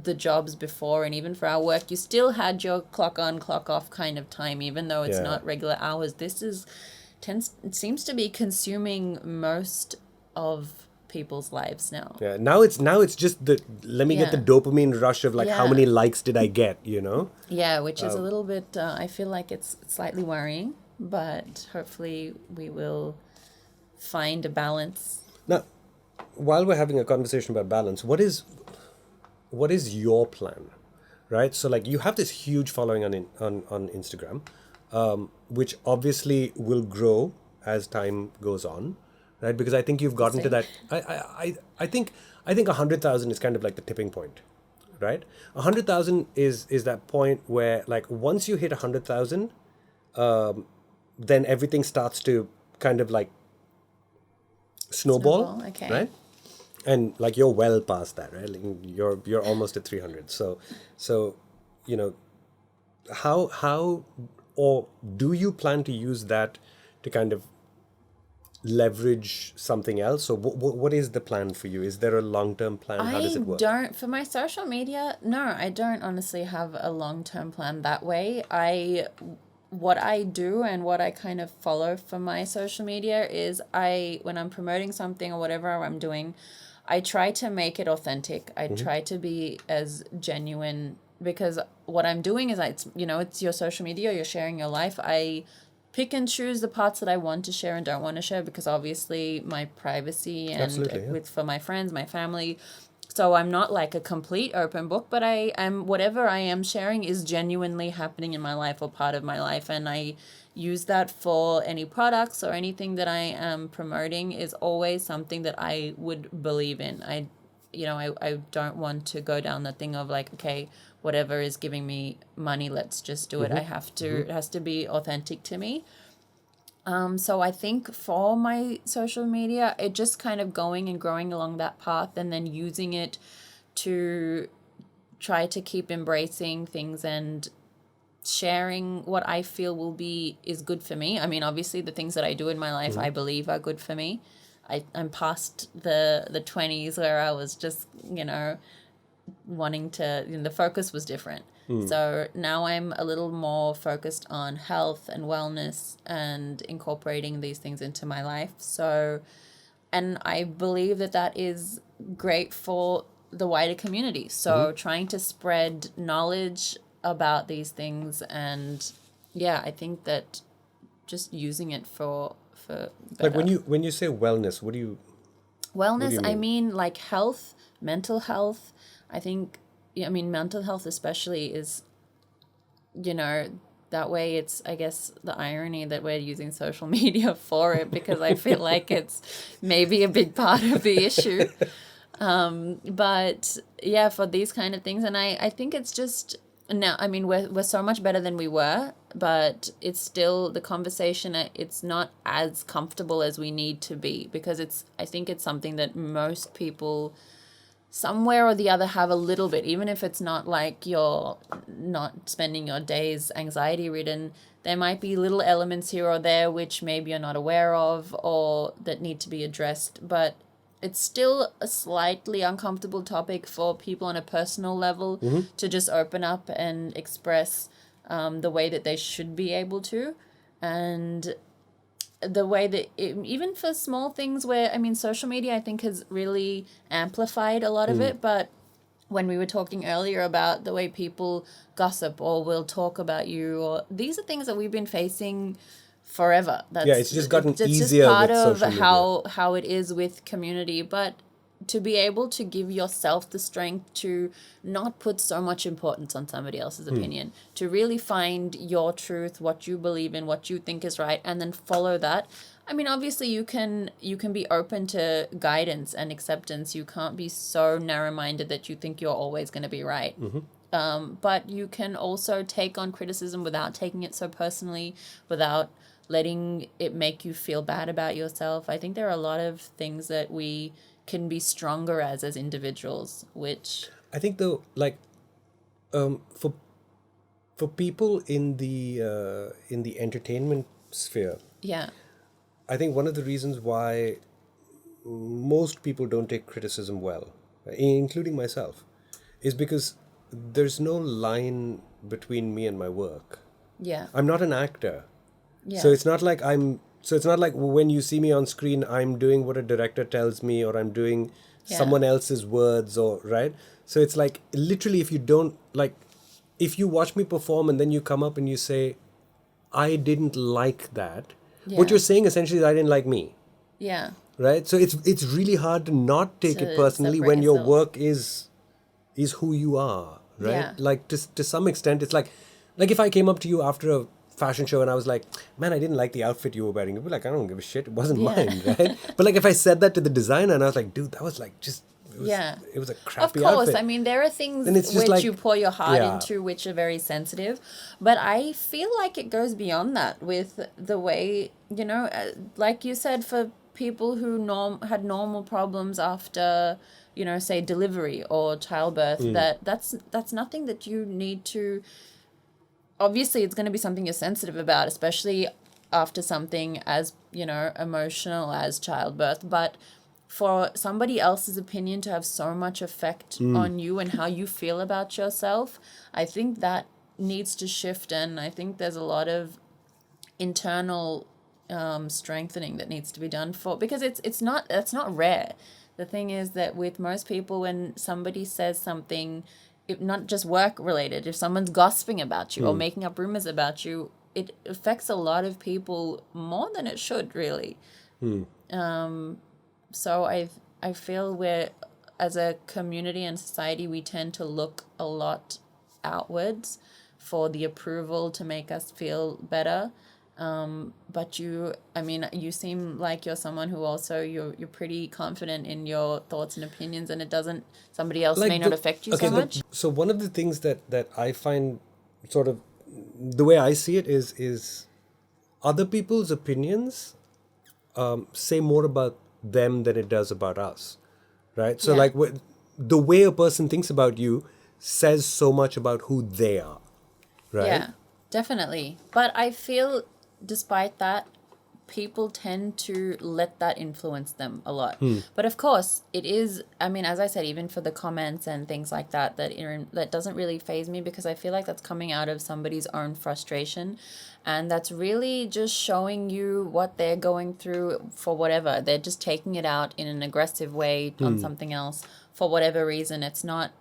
the jobs before, and even for our work, you still had your clock on, clock off kind of time, even though it's Yeah. not regular hours. It seems to be consuming most of people's lives now. Yeah. Now it's just let me get the Yeah. dopamine rush of like how Yeah. many likes did I get, you know? Yeah, which is a little bit, I feel like it's slightly worrying, but hopefully we will find a balance. Now, while we're having a conversation about balance, what is your plan, right? So like you have this huge following on Instagram, which obviously will grow as time goes on, right? Because I think you've gotten to that. I think 100,000 is kind of like the tipping point, right? 100,000 is that point where like once you hit 100,000, then everything starts to kind of like snowball, Okay. right? And like you're well past that, right? Like you're almost at 300. So how or do you plan to use that to kind of leverage something else? So what is the plan for you? Is there a long-term plan? How does it work? For my social media, no, I don't honestly have a long-term plan that way. What I do and what I kind of follow for my social media is when I'm promoting something or whatever I'm doing, I try to make it authentic. I try to be as genuine, because what I'm doing is it's your social media, you're sharing your life. I pick and choose the parts that I want to share and don't want to share, because obviously my privacy and Absolutely, yeah. for my friends, my family. So I'm not like a complete open book, but I am, whatever I am sharing is genuinely happening in my life or part of my life. And I use that for any products or anything that I am promoting is always something that I would believe in. I don't want to go down the thing of like, okay, whatever is giving me money, let's just do it. I have to, it has to be authentic to me. So I think for my social media, it just kind of going and growing along that path, and then using it to try to keep embracing things and sharing what I feel is good for me. I mean, obviously the things that I do in my life, I believe are good for me. I'm past the 20s where I was just, wanting to, the focus was different. So now I'm a little more focused on health and wellness and incorporating these things into my life. So, and I believe that is great for the wider community. So trying to spread knowledge about these things, and yeah, I think that just using it for better. Like when you say wellness, what do you Wellness, mean? I mean like health, mental health. I think, mental health especially is, that way it's, I guess, the irony that we're using social media for it, because I feel like it's maybe a big part of the issue. But yeah, for these kind of things, and I think it's just now, I mean, we're so much better than we were, but it's still the conversation, it's not as comfortable as we need to be, because I think it's something that most people somewhere or the other have a little bit, even if it's not like you're not spending your days anxiety ridden. There might be little elements here or there which maybe you're not aware of or that need to be addressed, but it's still a slightly uncomfortable topic for people on a personal level to just open up and express the way that they should be able to. And the way that even for small things where, I mean, social media I think has really amplified a lot of it, but when we were talking earlier about the way people gossip or will talk about you, or these are things that we've been facing forever. It's just gotten easier just part with of social media. how it is with community. But to be able to give yourself the strength to not put so much importance on somebody else's opinion, to really find your truth, what you believe in, what you think is right, and then follow that. I mean, obviously you can be open to guidance and acceptance. You can't be so narrow-minded that you think you're always going to be right. But you can also take on criticism without taking it so personally, without letting it make you feel bad about yourself. I think there are a lot of things that we can be stronger as individuals, which I think though, like, for people in the entertainment sphere, yeah, I think one of the reasons why most people don't take criticism well, including myself, is because there's no line between me and my work. yeah, I'm not an actor. yeah, So it's not like when you see me on screen, I'm doing what a director tells me, or I'm doing someone else's words, or right. So it's like literally, if you watch me perform and then you come up and you say, I didn't like that, what Yeah. you're saying essentially is I didn't like me, yeah, right? So it's really hard to not take it To personally separate when your yourself. work is who you are, right? Yeah. Like to some extent, it's like if I came up to you after a fashion show and I was like, man, I didn't like the outfit you were wearing. You'd be like, I don't give a shit. It wasn't Yeah. mine, right? But like if I said that to the designer and I was like, dude, that was like it was a Of crappy course, outfit. I mean, there are things Then it's just which like- you pour your heart Yeah. into, which are very sensitive. But I feel like it goes beyond that with the way, like you said, for people who had normal problems after, say delivery or childbirth, that's nothing that you need to. Obviously, it's going to be something you're sensitive about, especially after something as, emotional as childbirth. But for somebody else's opinion to have so much effect on you and how you feel about yourself, I think that needs to shift. And I think there's a lot of internal strengthening that needs to be done because that's not rare. The thing is that with most people, when somebody says something, not just work related, if someone's gossiping about you or making up rumors about you, it affects a lot of people more than it should, really. So I feel as a community and society, we tend to look a lot outwards for the approval to make us feel better. But you seem like you're someone who also you're pretty confident in your thoughts and opinions, and somebody else may not affect you so much. So one of the things that I find sort of the way I see it is other people's opinions say more about them than it does about us, right? So Yeah. like the way a person thinks about you says so much about who they are, right? Yeah, definitely. But I feel despite that, people tend to let that influence them a lot. But of course, it is, I mean, as I said, even for the comments and things like that doesn't really faze me, because I feel like that's coming out of somebody's own frustration. And that's really just showing you what they're going through for whatever. They're just taking it out in an aggressive way on something else for whatever reason. It's not.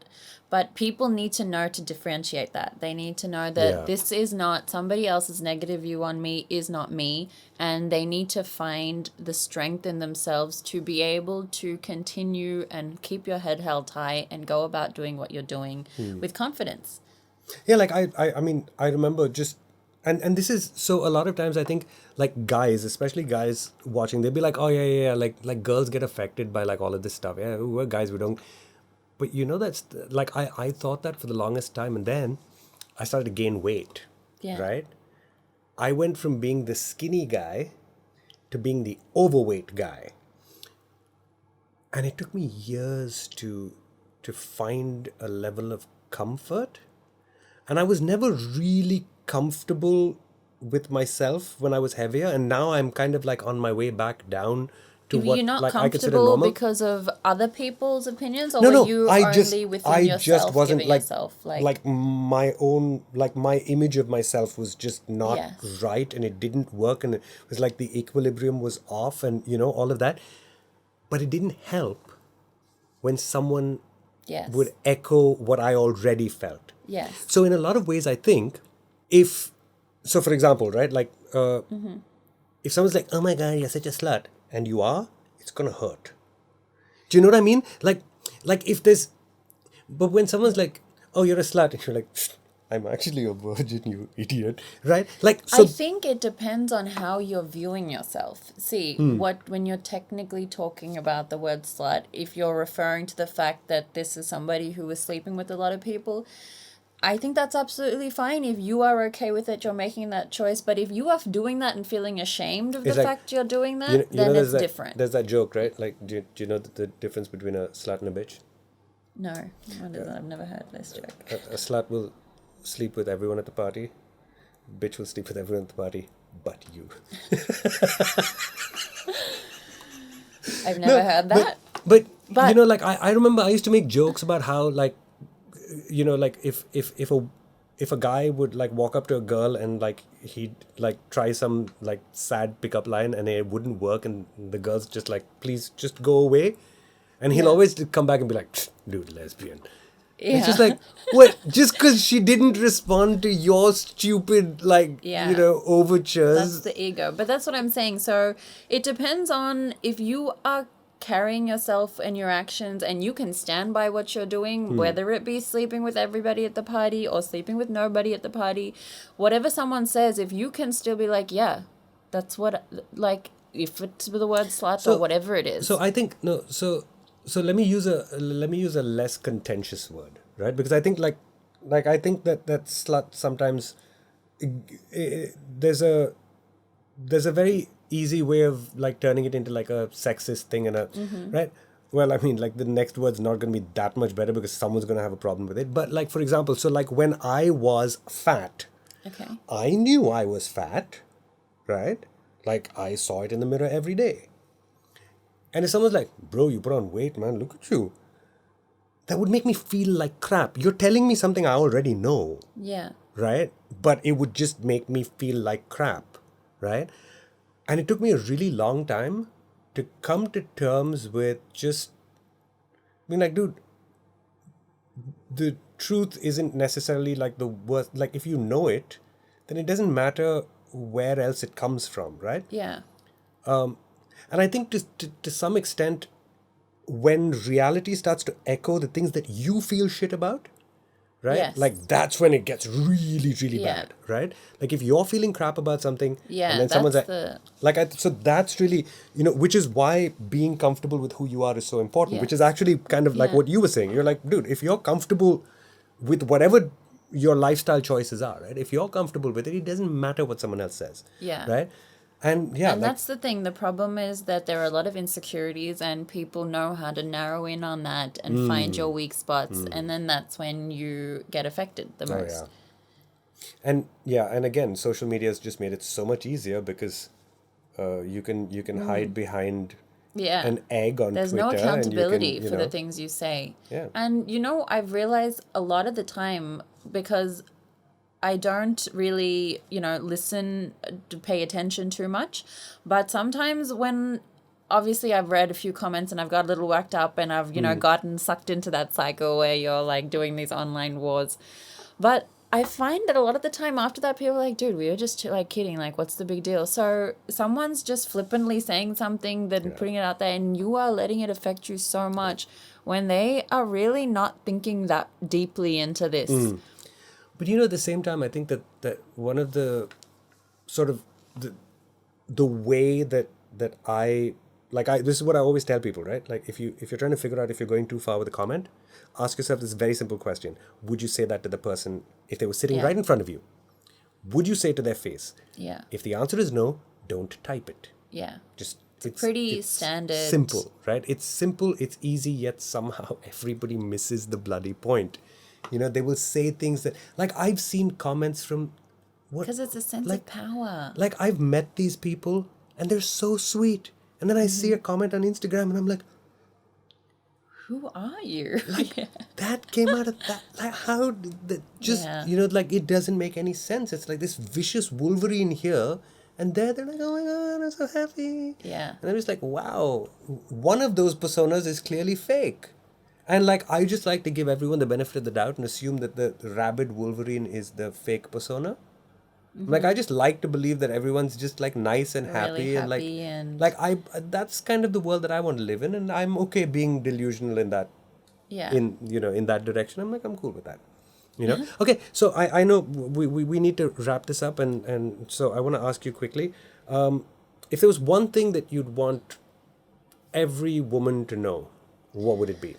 But people need to know to differentiate that. They need to know that this is not somebody else's negative view on me is not me. And they need to find the strength in themselves to be able to continue and keep your head held high and go about doing what you're doing with confidence. Yeah, like I mean, I remember just And this is so a lot of times I think like guys, especially guys watching, they'll be like, oh yeah, like girls get affected by like all of this stuff. Yeah, we're guys, we don't. But that's like I thought that for the longest time, and then I started to gain weight. Yeah. Right. I went from being the skinny guy to being the overweight guy, and it took me years to find a level of comfort. And I was never really comfortable with myself when I was heavier, and now I'm kind of like on my way back down to what You're not like I consider comfortable normal. because of other people's opinions, or No, were you I only just within I yourself just wasn't giving like yourself like my own like my image of myself was just not Yes. right, and it didn't work, and it was like the equilibrium was off, and all of that. But it didn't help when someone Yes. would echo what I already felt. Yes. So in a lot of ways, I think so for example, right, like if someone's like, oh my God, you're such a slut, and you are, it's going to hurt. Do you know what I mean? Like if there's, but when someone's like, oh, you're a slut, and you're like, I'm actually a virgin, you idiot, right? Like, so I think it depends on how you're viewing yourself. See, when you're technically talking about the word slut, if you're referring to the fact that this is somebody who is sleeping with a lot of people, I think that's absolutely fine. If you are okay with it, you're making that choice. But if you are doing that and feeling ashamed of the It's like, fact you're doing that, then there's it's different. There's that joke, right? Like, do you know the difference between a slut and a bitch? No, what is that? I've never heard this joke. A slut will sleep with everyone at the party. Bitch will sleep with everyone at the party, but you. I've never heard that. But But- like I remember I used to make jokes about how like, like if a guy would like walk up to a girl and like he'd like try some like sad pickup line and it wouldn't work, and the girl's just like, please just go away, and he'll always come back and be like, dude, lesbian. Yeah. It's just like, what? Just because she didn't respond to your stupid, like, Yeah. overtures. That's the ego. But that's what I'm saying. So it depends on if you are carrying yourself and your actions and you can stand by what you're doing, whether it be sleeping with everybody at the party or sleeping with nobody at the party, whatever someone says, if you can still be like, yeah, that's what, like, if it's the word slut or whatever it is. So I think, no, so let me use a less contentious word, right? Because I think like I think that slut sometimes there's a very easy way of like turning it into like a sexist thing and right. Well, I mean, like the next word's not going to be that much better because someone's going to have a problem with it. But like, for example, so like when I was fat, Okay. I knew I was fat, right? Like I saw it in the mirror every day. And if someone's like, bro, you put on weight, man, look at you. That would make me feel like crap. You're telling me something I already know, Yeah. right? But it would just make me feel like crap, right? And it took me a really long time to come to terms with just being like, dude, the truth isn't necessarily like the worst. Like if you know it, then it doesn't matter where else it comes from, right? Yeah. And I think to some extent, when reality starts to echo the things that you feel shit about, right? Yes. Like that's when it gets really, really Yeah. bad, right? Like if you're feeling crap about something, Yeah, and then someone's that's like, so that's really, which is why being comfortable with who you are is so important, which is Yes. actually kind of like Yeah. what you were saying. You're like, dude, if you're comfortable with whatever your lifestyle choices are, right? If you're comfortable with it, it doesn't matter what someone else says, Yeah. right? And yeah, And like, that's the thing. The problem is that there are a lot of insecurities, and people know how to narrow in on that and find your weak spots. And then that's when you get affected the oh most. yeah. And again, social media has just made it so much easier because you can hide behind Yeah. an egg on There's Twitter, no accountability and you for can, the things you say. Yeah. And, I've realized a lot of the time, because I don't really, listen to pay attention too much. But sometimes when, obviously I've read a few comments and I've got a little worked up and I've, gotten sucked into that cycle where you're like doing these online wars. But I find that a lot of the time after that, people are like, dude, we were just like kidding. Like, what's the big deal? So someone's just flippantly saying something, then putting it out there, and you are letting it affect you so much when they are really not thinking that deeply into this. But at the same time, I think that one of the sort of the way that I this is what I always tell people, right? Like if you're trying to figure out if you're going too far with a comment, ask yourself this very simple question: would you say that to the person if they were sitting Yeah. right in front of you? Would you say it to their face? Yeah. If the answer is no, don't type it. Yeah. Just Pretty standard. simple, right? It's simple, it's easy, yet somehow everybody misses the bloody point. They will say things that, like, I've seen comments from what, Because it's a sense like of power. like I've met these people and they're so sweet, and then I see a comment on Instagram and I'm like, Who are you? that came out of that, like, how did that just Yeah. like, it doesn't make any sense. It's like this vicious Wolverine here, and they're like, oh my god, I'm so happy. Yeah. And I'm just like, wow, one of those personas is clearly fake. And like, I just like to give everyone the benefit of the doubt and assume that the rabid Wolverine is the fake persona. Like, I just like to believe that everyone's just like nice and happy, Really and like, happy and- that's kind of the world that I want to live in, and I'm okay being delusional in that, Yeah. in that direction. I'm cool with that. Okay, so I know we need to wrap this up, and so I want to ask you quickly, if there was one thing that you'd want every woman to know, what would it be?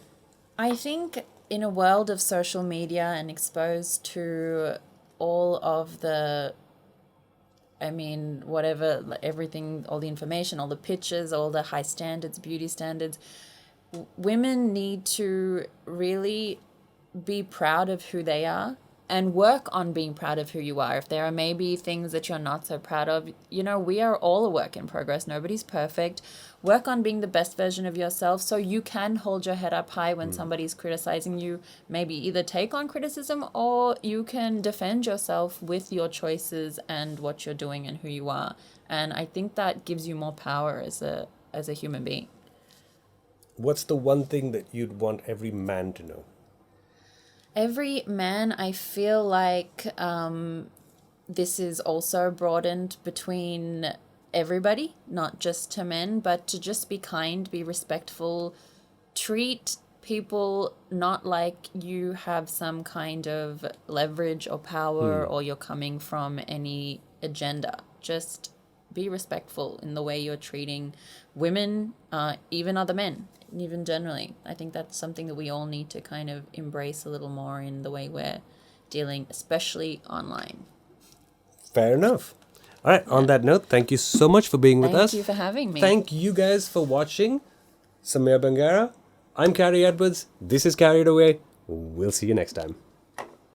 I think in a world of social media and exposed to all of the, whatever, everything, all the information, all the pictures, all the high standards, beauty standards, women need to really be proud of who they are and work on being proud of who you are. If there are maybe things that you're not so proud of, we are all a work in progress. Nobody's perfect. Work on being the best version of yourself so you can hold your head up high when somebody's criticizing you. Maybe either take on criticism or you can defend yourself with your choices and what you're doing and who you are. And I think that gives you more power as a human being. What's the one thing that you'd want every man to know? Every man, I feel like this is also broadened between everybody, not just to men, but to just be kind, be respectful, treat people not like you have some kind of leverage or power or you're coming from any agenda. Just be respectful in the way you're treating women, even other men, even generally. I think that's something that we all need to kind of embrace a little more in the way we're dealing, especially online. Fair enough. All right, on that note, thank you so much for being with us. Thank you for having me. Thank you guys for watching. Sameea, Bangera. I'm Cary Edwards. This is Carried Away. We'll see you next time.